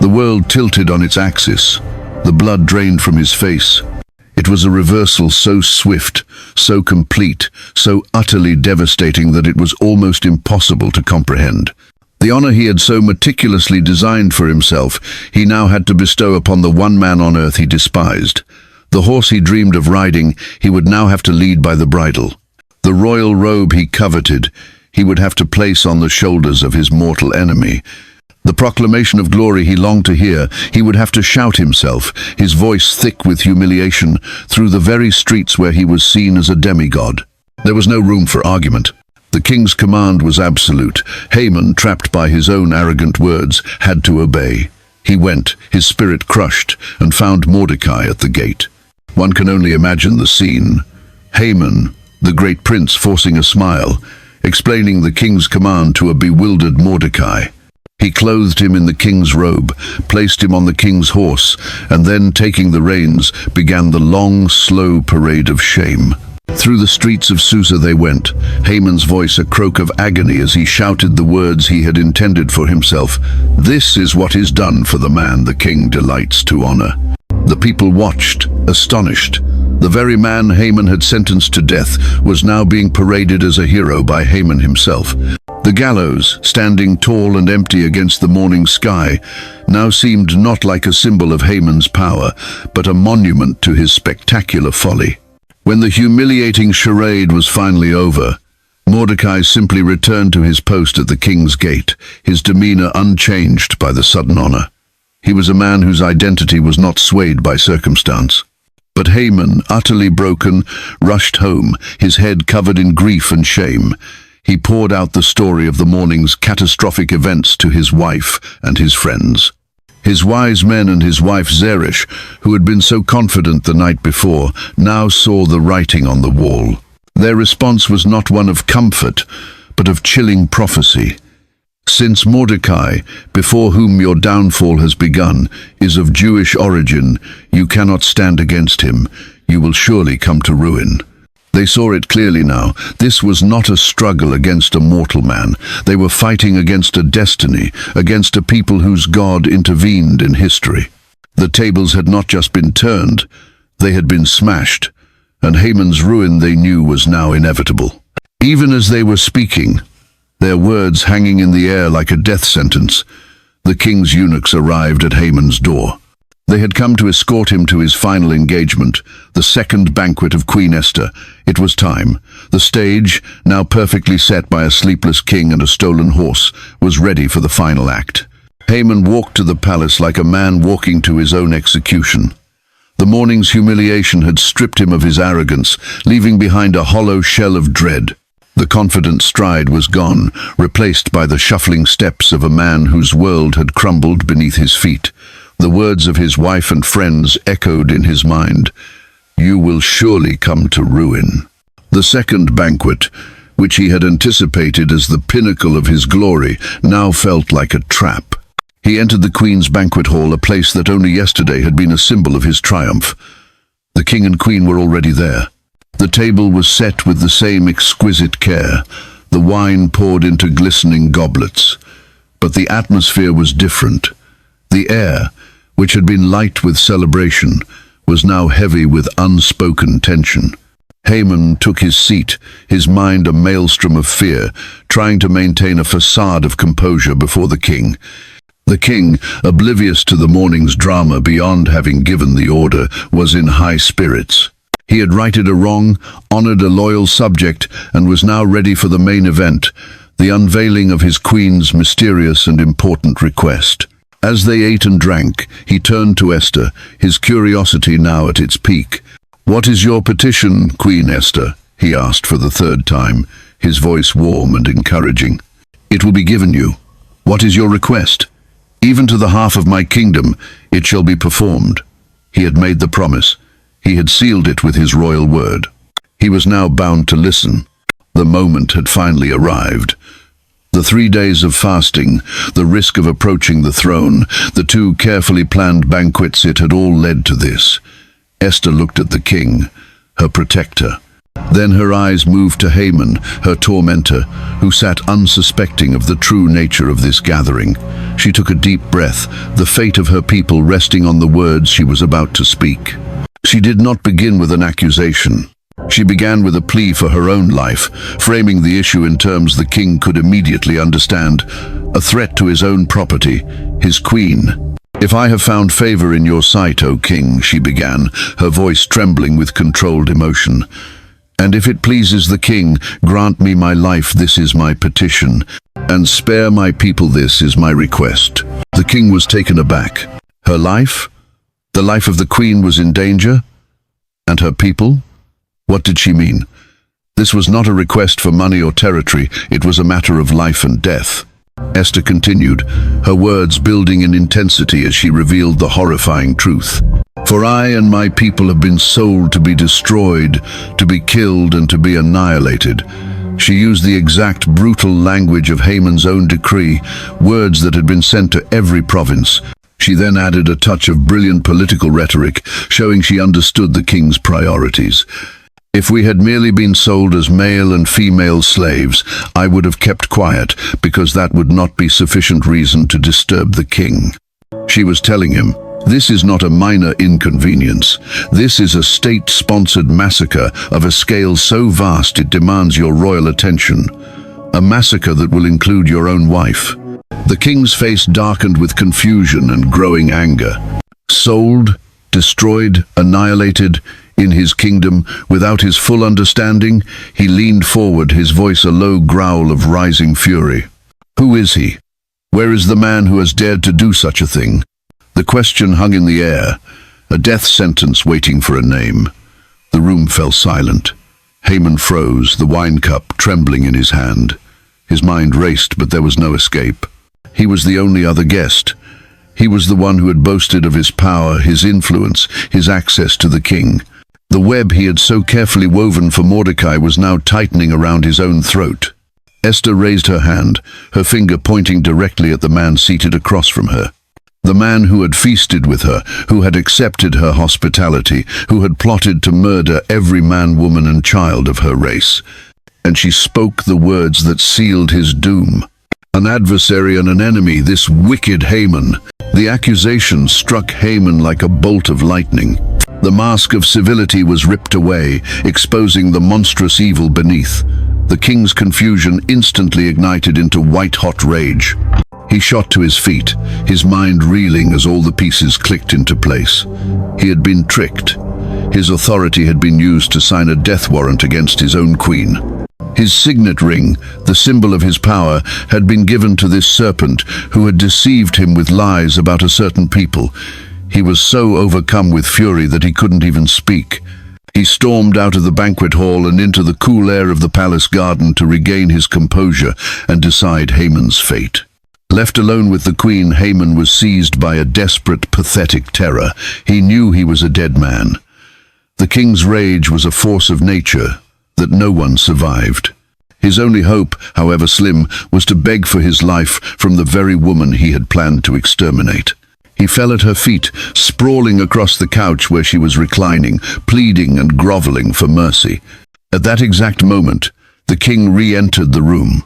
The world tilted on its axis. The blood drained from his face. It was a reversal so swift, so complete, so utterly devastating that it was almost impossible to comprehend. The honor he had so meticulously designed for himself, he now had to bestow upon the one man on earth he despised. The horse he dreamed of riding, he would now have to lead by the bridle. The royal robe he coveted, he would have to place on the shoulders of his mortal enemy. The proclamation of glory he longed to hear, he would have to shout himself, his voice thick with humiliation, through the very streets where he was seen as a demigod. There was no room for argument. The king's command was absolute. Haman, trapped by his own arrogant words, had to obey. He went, his spirit crushed, and found Mordecai at the gate. One can only imagine the scene. Haman, the great prince, forcing a smile, explaining the king's command to a bewildered Mordecai. He clothed him in the king's robe, placed him on the king's horse, and then, taking the reins, began the long, slow parade of shame. Through the streets of Susa they went, Haman's voice a croak of agony as he shouted the words he had intended for himself. "This is what is done for the man the king delights to honor." The people watched, astonished. The very man Haman had sentenced to death was now being paraded as a hero by Haman himself. The gallows, standing tall and empty against the morning sky, now seemed not like a symbol of Haman's power, but a monument to his spectacular folly. When the humiliating charade was finally over, Mordecai simply returned to his post at the king's gate, his demeanor unchanged by the sudden honor. He was a man whose identity was not swayed by circumstance. But Haman, utterly broken, rushed home, his head covered in grief and shame. He poured out the story of the morning's catastrophic events to his wife and his friends. His wise men and his wife Zeresh, who had been so confident the night before, now saw the writing on the wall. Their response was not one of comfort, but of chilling prophecy. "Since Mordecai, before whom your downfall has begun, is of Jewish origin, you cannot stand against him. You will surely come to ruin." They saw it clearly now. This was not a struggle against a mortal man. They were fighting against a destiny, against a people whose God intervened in history. The tables had not just been turned, they had been smashed, and Haman's ruin, they knew, was now inevitable. Even as they were speaking, their words hanging in the air like a death sentence, the king's eunuchs arrived at Haman's door. They had come to escort him to his final engagement, the second banquet of Queen Esther. It was time. The stage, now perfectly set by a sleepless king and a stolen horse, was ready for the final act. Haman walked to the palace like a man walking to his own execution. The morning's humiliation had stripped him of his arrogance, leaving behind a hollow shell of dread. The confident stride was gone, replaced by the shuffling steps of a man whose world had crumbled beneath his feet. The words of his wife and friends echoed in his mind. "You will surely come to ruin." The second banquet, which he had anticipated as the pinnacle of his glory, now felt like a trap. He entered the Queen's banquet hall, a place that only yesterday had been a symbol of his triumph. The king and queen were already there. The table was set with the same exquisite care, the wine poured into glistening goblets. But the atmosphere was different. The air, which had been light with celebration, was now heavy with unspoken tension. Haman took his seat, his mind a maelstrom of fear, trying to maintain a facade of composure before the king. The king, oblivious to the morning's drama beyond having given the order, was in high spirits. He had righted a wrong, honored a loyal subject, and was now ready for the main event, the unveiling of his queen's mysterious and important request. As they ate and drank, he turned to Esther, his curiosity now at its peak. "What is your petition, Queen Esther?" he asked for the third time, his voice warm and encouraging. "It will be given you. What is your request? Even to the half of my kingdom, it shall be performed." He had made the promise. He had sealed it with his royal word. He was now bound to listen. The moment had finally arrived. The 3 days of fasting, the risk of approaching the throne, the 2 carefully planned banquets, it had all led to this. Esther looked at the king, her protector. Then her eyes moved to Haman, her tormentor, who sat unsuspecting of the true nature of this gathering. She took a deep breath, the fate of her people resting on the words she was about to speak. She did not begin with an accusation. She began with a plea for her own life, framing the issue in terms the king could immediately understand, a threat to his own property, his queen. "If I have found favor in your sight, O king," she began, her voice trembling with controlled emotion, "and if it pleases the king, grant me my life, this is my petition, and spare my people, this is my request." The king was taken aback. Her life? The life of the queen was in danger? And her people? What did she mean? This was not a request for money or territory, it was a matter of life and death. Esther continued, her words building in intensity as she revealed the horrifying truth. "For I and my people have been sold to be destroyed, to be killed, and to be annihilated." She used the exact brutal language of Haman's own decree, words that had been sent to every province. She then added a touch of brilliant political rhetoric, showing she understood the king's priorities. "If we had merely been sold as male and female slaves, I would have kept quiet, because that would not be sufficient reason to disturb the king." She was telling him, this is not a minor inconvenience. This is a state-sponsored massacre of a scale so vast it demands your royal attention. A massacre that will include your own wife. The king's face darkened with confusion and growing anger. Sold, destroyed, annihilated, in his kingdom, without his full understanding, he leaned forward, his voice a low growl of rising fury. Who is he? Where is the man who has dared to do such a thing? The question hung in the air, a death sentence waiting for a name. The room fell silent. Haman froze, the wine cup trembling in his hand. His mind raced, but there was no escape. He was the only other guest. He was the one who had boasted of his power, his influence, his access to the king. The web he had so carefully woven for Mordecai was now tightening around his own throat. Esther raised her hand, her finger pointing directly at the man seated across from her. The man who had feasted with her, who had accepted her hospitality, who had plotted to murder every man, woman, and child of her race. And she spoke the words that sealed his doom. An adversary and an enemy, this wicked Haman. The accusation struck Haman like a bolt of lightning. The mask of civility was ripped away, exposing the monstrous evil beneath. The king's confusion instantly ignited into white-hot rage. He shot to his feet, his mind reeling as all the pieces clicked into place. He had been tricked. His authority had been used to sign a death warrant against his own queen. His signet ring, the symbol of his power, had been given to this serpent who had deceived him with lies about a certain people. He was so overcome with fury that he couldn't even speak. He stormed out of the banquet hall and into the cool air of the palace garden to regain his composure and decide Haman's fate. Left alone with the queen, Haman was seized by a desperate, pathetic terror. He knew he was a dead man. The king's rage was a force of nature that no one survived. His only hope, however slim, was to beg for his life from the very woman he had planned to exterminate. He fell at her feet, sprawling across the couch where she was reclining, pleading and groveling for mercy. At that exact moment, the king re-entered the room.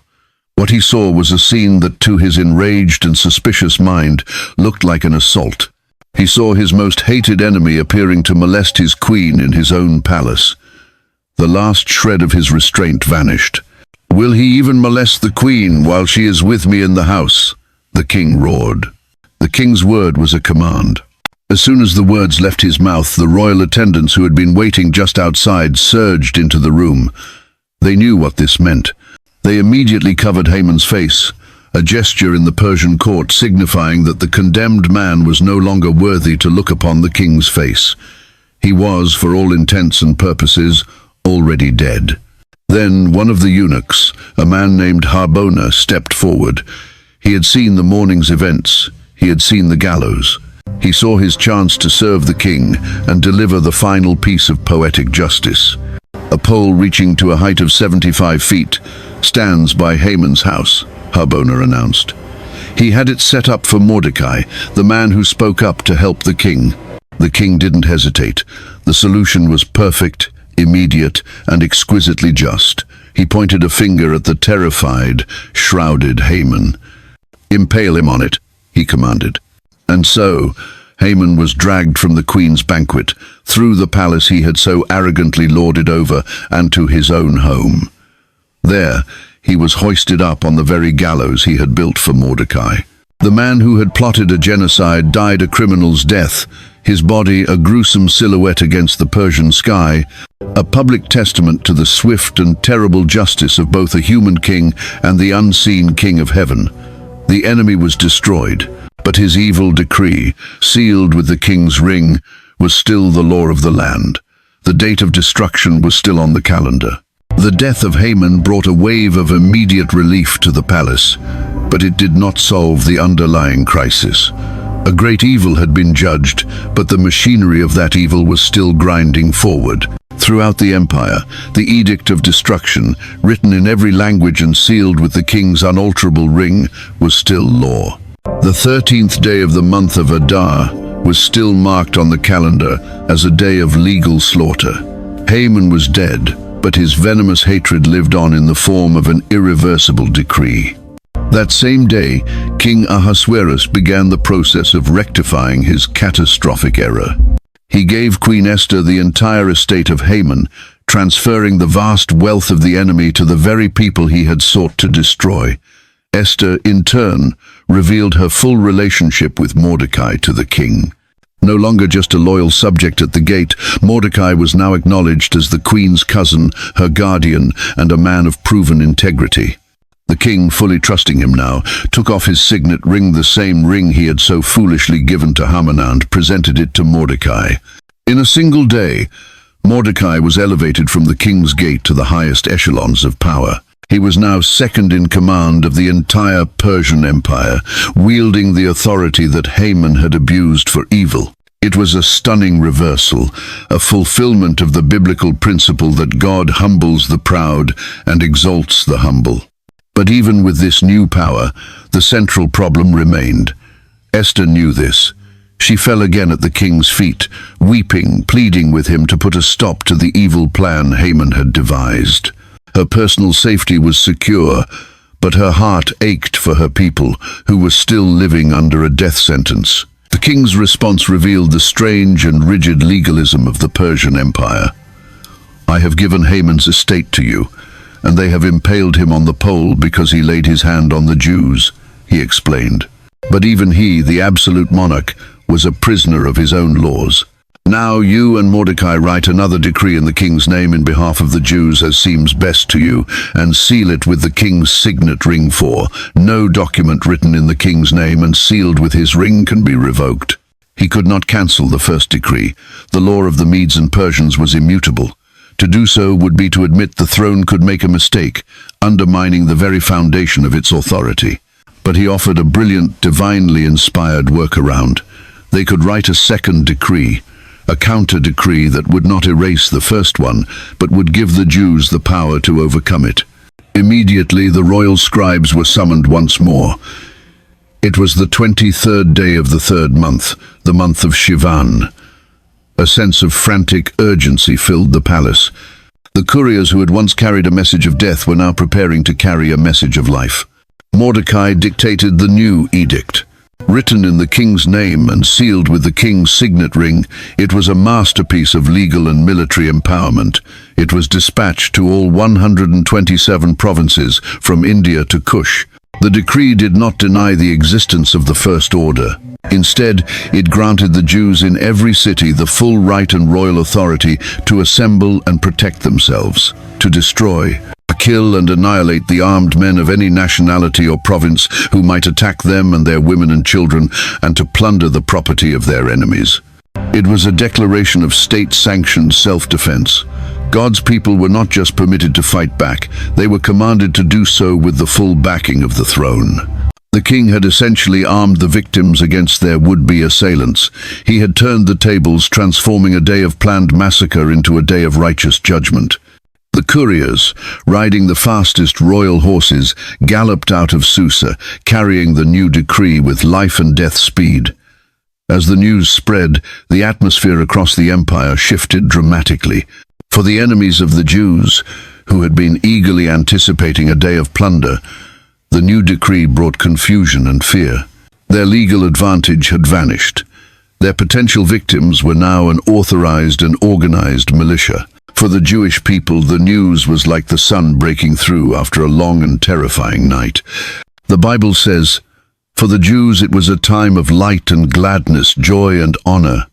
What he saw was a scene that, to his enraged and suspicious mind, looked like an assault. He saw his most hated enemy appearing to molest his queen in his own palace. The last shred of his restraint vanished. "Will he even molest the queen while she is with me in the house?" the king roared. The king's word was a command. As soon as the words left his mouth, the royal attendants who had been waiting just outside surged into the room. They knew what this meant. They immediately covered Haman's face, a gesture in the Persian court signifying that the condemned man was no longer worthy to look upon the king's face. He was, for all intents and purposes, already dead. Then one of the eunuchs, a man named Harbona, stepped forward. He had seen the morning's events. He had seen the gallows. He saw his chance to serve the king and deliver the final piece of poetic justice. A pole reaching to a height of 75 feet stands by Haman's house. hub owner announced. He had it set up for Mordecai, the man who spoke up to help the king. The king didn't hesitate. The solution was perfect, immediate, and exquisitely just. He pointed a finger at the terrified, shrouded Haman. "Impale him on it," he commanded. And so, Haman was dragged from the queen's banquet, through the palace he had so arrogantly lorded over, and to his own home. There, he was hoisted up on the very gallows he had built for Mordecai. The man who had plotted a genocide died a criminal's death, his body a gruesome silhouette against the Persian sky, a public testament to the swift and terrible justice of both a human king and the unseen king of heaven. The enemy was destroyed, but his evil decree, sealed with the king's ring, was still the law of the land. The date of destruction was still on the calendar. The death of Haman brought a wave of immediate relief to the palace, but it did not solve the underlying crisis. A great evil had been judged, but the machinery of that evil was still grinding forward. Throughout the empire, the edict of destruction, written in every language and sealed with the king's unalterable ring, was still law. The 13th day of the month of Adar was still marked on the calendar as a day of legal slaughter. Haman was dead, but his venomous hatred lived on in the form of an irreversible decree. That same day, King Ahasuerus began the process of rectifying his catastrophic error. He gave Queen Esther the entire estate of Haman, transferring the vast wealth of the enemy to the very people he had sought to destroy. Esther, in turn, revealed her full relationship with Mordecai to the king. No longer just a loyal subject at the gate, Mordecai was now acknowledged as the queen's cousin, her guardian, and a man of proven integrity. The king, fully trusting him now, took off his signet ring, the same ring he had so foolishly given to Haman, and presented it to Mordecai. In a single day, Mordecai was elevated from the king's gate to the highest echelons of power. He was now second in command of the entire Persian Empire, wielding the authority that Haman had abused for evil. It was a stunning reversal, a fulfillment of the biblical principle that God humbles the proud and exalts the humble. But even with this new power, the central problem remained. Esther knew this. She fell again at the king's feet, weeping, pleading with him to put a stop to the evil plan Haman had devised. Her personal safety was secure, but her heart ached for her people, who were still living under a death sentence. The king's response revealed the strange and rigid legalism of the Persian Empire. "I have given Haman's estate to you, and they have impaled him on the pole because he laid his hand on the Jews," he explained. But even he, the absolute monarch, was a prisoner of his own laws. "Now you and Mordecai write another decree in the king's name in behalf of the Jews as seems best to you, and seal it with the king's signet ring, for no document written in the king's name and sealed with his ring can be revoked." He could not cancel the first decree. The law of the Medes and Persians was immutable. To do so would be to admit the throne could make a mistake, undermining the very foundation of its authority. But he offered a brilliant, divinely inspired workaround. They could write a second decree, a counter-decree that would not erase the first one, but would give the Jews the power to overcome it. Immediately, the royal scribes were summoned once more. It was the 23rd day of the third month, the month of Shivan. A sense of frantic urgency filled the palace. The couriers who had once carried a message of death were now preparing to carry a message of life. Mordecai dictated the new edict. Written in the king's name and sealed with the king's signet ring, it was a masterpiece of legal and military empowerment. It was dispatched to all 127 provinces, from India to Kush. The decree did not deny the existence of the First Order. Instead, it granted the Jews in every city the full right and royal authority to assemble and protect themselves, to destroy, kill and annihilate the armed men of any nationality or province who might attack them and their women and children, and to plunder the property of their enemies. It was a declaration of state-sanctioned self-defense. God's people were not just permitted to fight back, they were commanded to do so with the full backing of the throne. The king had essentially armed the victims against their would-be assailants. He had turned the tables, transforming a day of planned massacre into a day of righteous judgment. The couriers, riding the fastest royal horses, galloped out of Susa, carrying the new decree with life and death speed. As the news spread, the atmosphere across the empire shifted dramatically. For the enemies of the Jews, who had been eagerly anticipating a day of plunder, the new decree brought confusion and fear. Their legal advantage had vanished. Their potential victims were now an authorized and organized militia. For the Jewish people, the news was like the sun breaking through after a long and terrifying night. The Bible says, "For the Jews it was a time of light and gladness, joy and honor."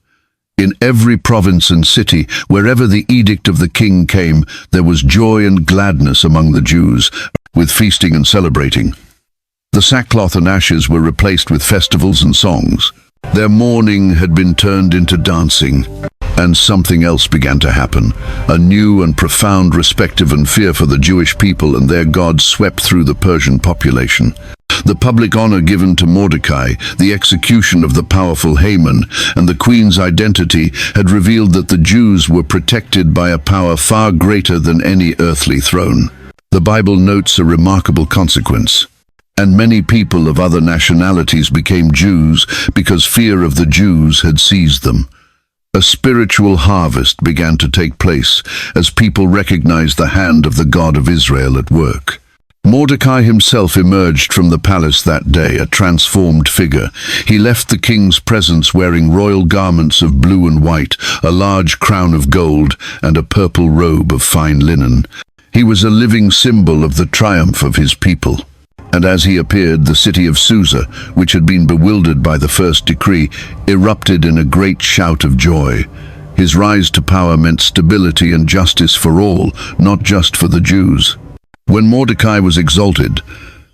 In every province and city, wherever the edict of the king came, there was joy and gladness among the Jews, with feasting and celebrating. The sackcloth and ashes were replaced with festivals and songs. Their mourning had been turned into dancing. And something else began to happen. A new and profound respect and fear for the Jewish people and their God swept through the Persian population. The public honor given to Mordecai, the execution of the powerful Haman, and the queen's identity had revealed that the Jews were protected by a power far greater than any earthly throne. The Bible notes a remarkable consequence. And many people of other nationalities became Jews because fear of the Jews had seized them. A spiritual harvest began to take place as people recognized the hand of the God of Israel at work. Mordecai himself emerged from the palace that day, a transformed figure. He left the king's presence wearing royal garments of blue and white, a large crown of gold, and a purple robe of fine linen. He was a living symbol of the triumph of his people. And as he appeared, the city of Susa, which had been bewildered by the first decree, erupted in a great shout of joy. His rise to power meant stability and justice for all, not just for the Jews. When Mordecai was exalted,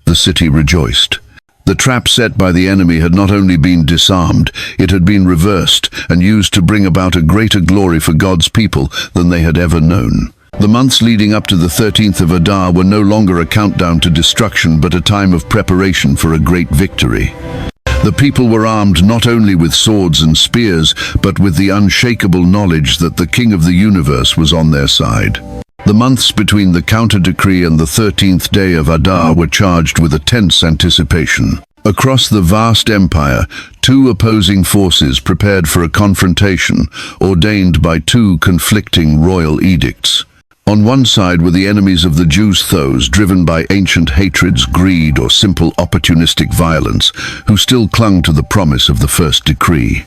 the city rejoiced. The trap set by the enemy had not only been disarmed, it had been reversed and used to bring about a greater glory for God's people than they had ever known. The months leading up to the 13th of Adar were no longer a countdown to destruction, but a time of preparation for a great victory. The people were armed not only with swords and spears, but with the unshakable knowledge that the King of the universe was on their side. The months between the counter-decree and the 13th day of Adar were charged with a tense anticipation. Across the vast empire, two opposing forces prepared for a confrontation, ordained by two conflicting royal edicts. On one side were the enemies of the Jews, those driven by ancient hatreds, greed, or simple opportunistic violence, who still clung to the promise of the first decree.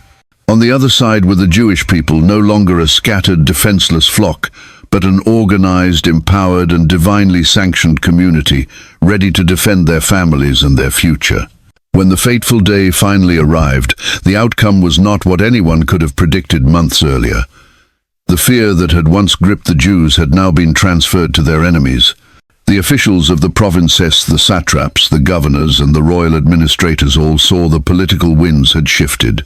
On the other side were the Jewish people, no longer a scattered, defenseless flock, but an organized, empowered, and divinely sanctioned community, ready to defend their families and their future. When the fateful day finally arrived, the outcome was not what anyone could have predicted months earlier. The fear that had once gripped the Jews had now been transferred to their enemies. The officials of the provinces, the satraps, the governors, and the royal administrators all saw the political winds had shifted.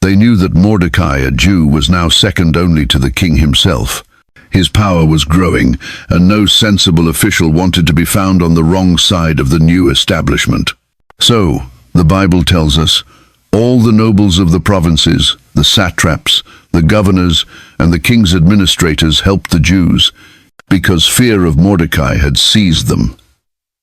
They knew that Mordecai, a Jew, was now second only to the king himself. His power was growing, and no sensible official wanted to be found on the wrong side of the new establishment. So, the Bible tells us, all the nobles of the provinces, the satraps, the governors, and the king's administrators helped the Jews, because fear of Mordecai had seized them.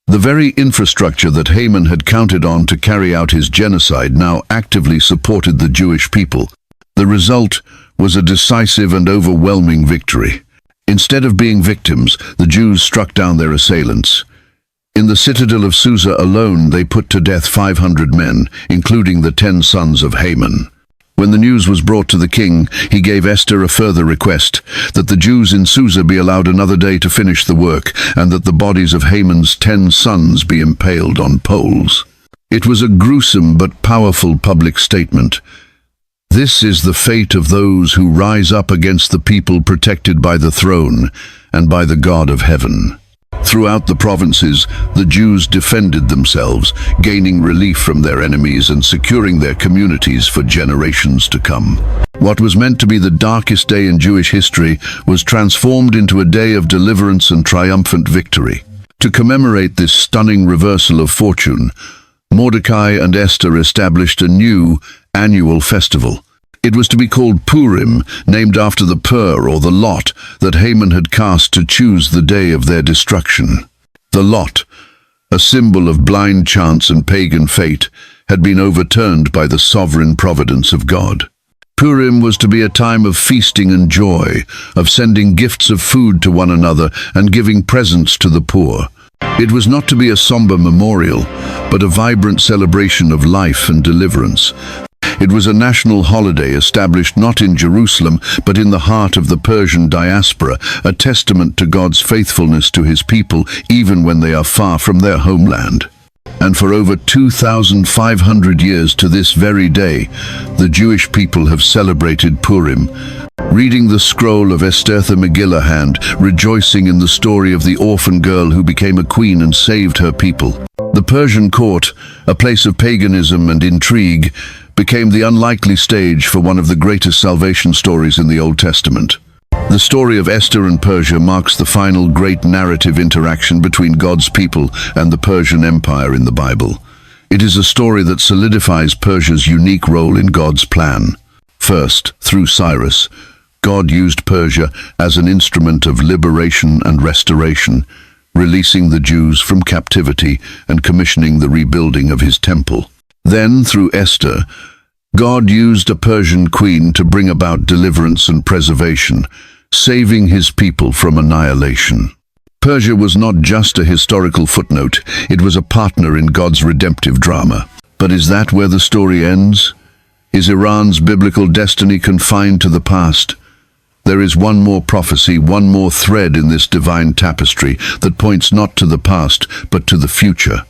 The very infrastructure that Haman had counted on to carry out his genocide now actively supported the Jewish people. The result was a decisive and overwhelming victory. Instead of being victims, the Jews struck down their assailants. In the citadel of Susa alone, they put to death 500 men, including the 10 sons of Haman. When the news was brought to the king, he gave Esther a further request, that the Jews in Susa be allowed another day to finish the work, and that the bodies of Haman's 10 sons be impaled on poles. It was a gruesome but powerful public statement. This is the fate of those who rise up against the people protected by the throne and by the God of heaven. Throughout the provinces, the Jews defended themselves, gaining relief from their enemies and securing their communities for generations to come. What was meant to be the darkest day in Jewish history was transformed into a day of deliverance and triumphant victory. To commemorate this stunning reversal of fortune, Mordecai and Esther established a new annual festival. It was to be called Purim, named after the pur or the lot that Haman had cast to choose the day of their destruction. The lot, a symbol of blind chance and pagan fate, had been overturned by the sovereign providence of God. Purim was to be a time of feasting and joy, of sending gifts of food to one another and giving presents to the poor. It was not to be a somber memorial, but a vibrant celebration of life and deliverance. It was a national holiday established not in Jerusalem, but in the heart of the Persian diaspora, a testament to God's faithfulness to his people, even when they are far from their homeland. And for over 2,500 years to this very day, the Jewish people have celebrated Purim, reading the scroll of Esther the Megillah hand, rejoicing in the story of the orphan girl who became a queen and saved her people. The Persian court, a place of paganism and intrigue, became the unlikely stage for one of the greatest salvation stories in the Old Testament. The story of Esther and Persia marks the final great narrative interaction between God's people and the Persian Empire in the Bible. It is a story that solidifies Persia's unique role in God's plan. First, through Cyrus, God used Persia as an instrument of liberation and restoration, releasing the Jews from captivity and commissioning the rebuilding of his temple. Then, through Esther, God used a Persian queen to bring about deliverance and preservation, saving his people from annihilation. Persia was not just a historical footnote, it was a partner in God's redemptive drama. But is that where the story ends? Is Iran's biblical destiny confined to the past? There is one more prophecy, one more thread in this divine tapestry that points not to the past, but to the future.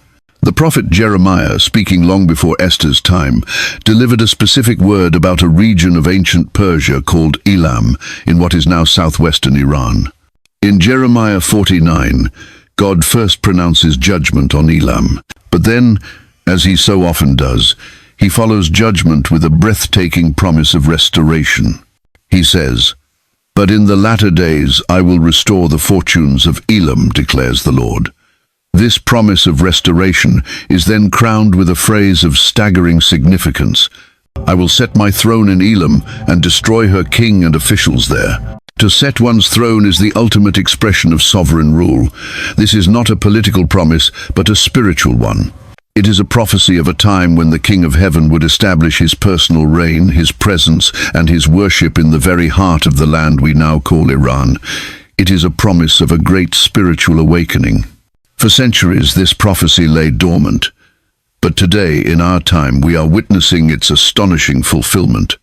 The prophet Jeremiah, speaking long before Esther's time, delivered a specific word about a region of ancient Persia called Elam, in what is now southwestern Iran. In Jeremiah 49, God first pronounces judgment on Elam, but then, as he so often does, he follows judgment with a breathtaking promise of restoration. He says, "But in the latter days I will restore the fortunes of Elam, declares the Lord." This promise of restoration is then crowned with a phrase of staggering significance. "I will set my throne in Elam and destroy her king and officials there." To set one's throne is the ultimate expression of sovereign rule. This is not a political promise, but a spiritual one. It is a prophecy of a time when the King of Heaven would establish his personal reign, his presence, and his worship in the very heart of the land we now call Iran. It is a promise of a great spiritual awakening. For centuries, this prophecy lay dormant, but today, in our time, we are witnessing its astonishing fulfillment.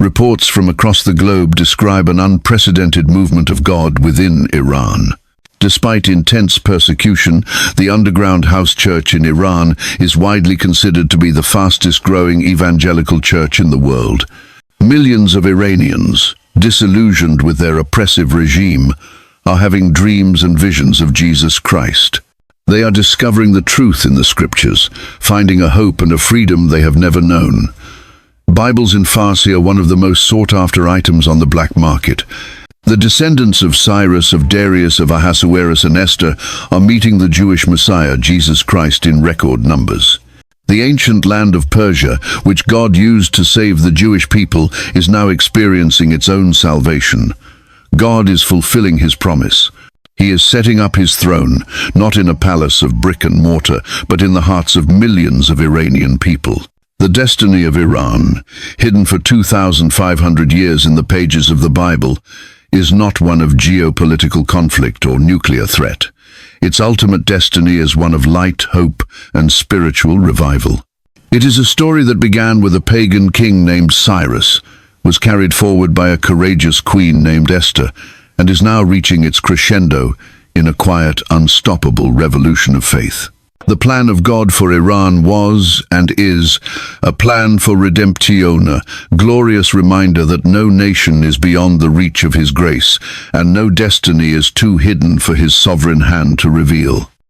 Reports from across the globe describe an unprecedented movement of God within Iran. Despite intense persecution, the underground house church in Iran is widely considered to be the fastest-growing evangelical church in the world. Millions of Iranians, disillusioned with their oppressive regime, are having dreams and visions of Jesus Christ. They are discovering the truth in the scriptures, finding a hope and a freedom they have never known. Bibles in Farsi are one of the most sought-after items on the black market. The descendants of Cyrus, of Darius, of Ahasuerus and Esther are meeting the Jewish Messiah, Jesus Christ, in record numbers. The ancient land of Persia, which God used to save the Jewish people, is now experiencing its own salvation. God is fulfilling his promise. He is setting up his throne, not in a palace of brick and mortar, but in the hearts of millions of Iranian people. The destiny of Iran, hidden for 2,500 years in the pages of the Bible, is not one of geopolitical conflict or nuclear threat. Its ultimate destiny is one of light, hope, and spiritual revival. It is a story that began with a pagan king named Cyrus, was carried forward by a courageous queen named Esther, and is now reaching its crescendo in a quiet, unstoppable revolution of faith. The plan of God for Iran was and is a plan for redemption, a glorious reminder that no nation is beyond the reach of his grace, and no destiny is too hidden for his sovereign hand to reveal.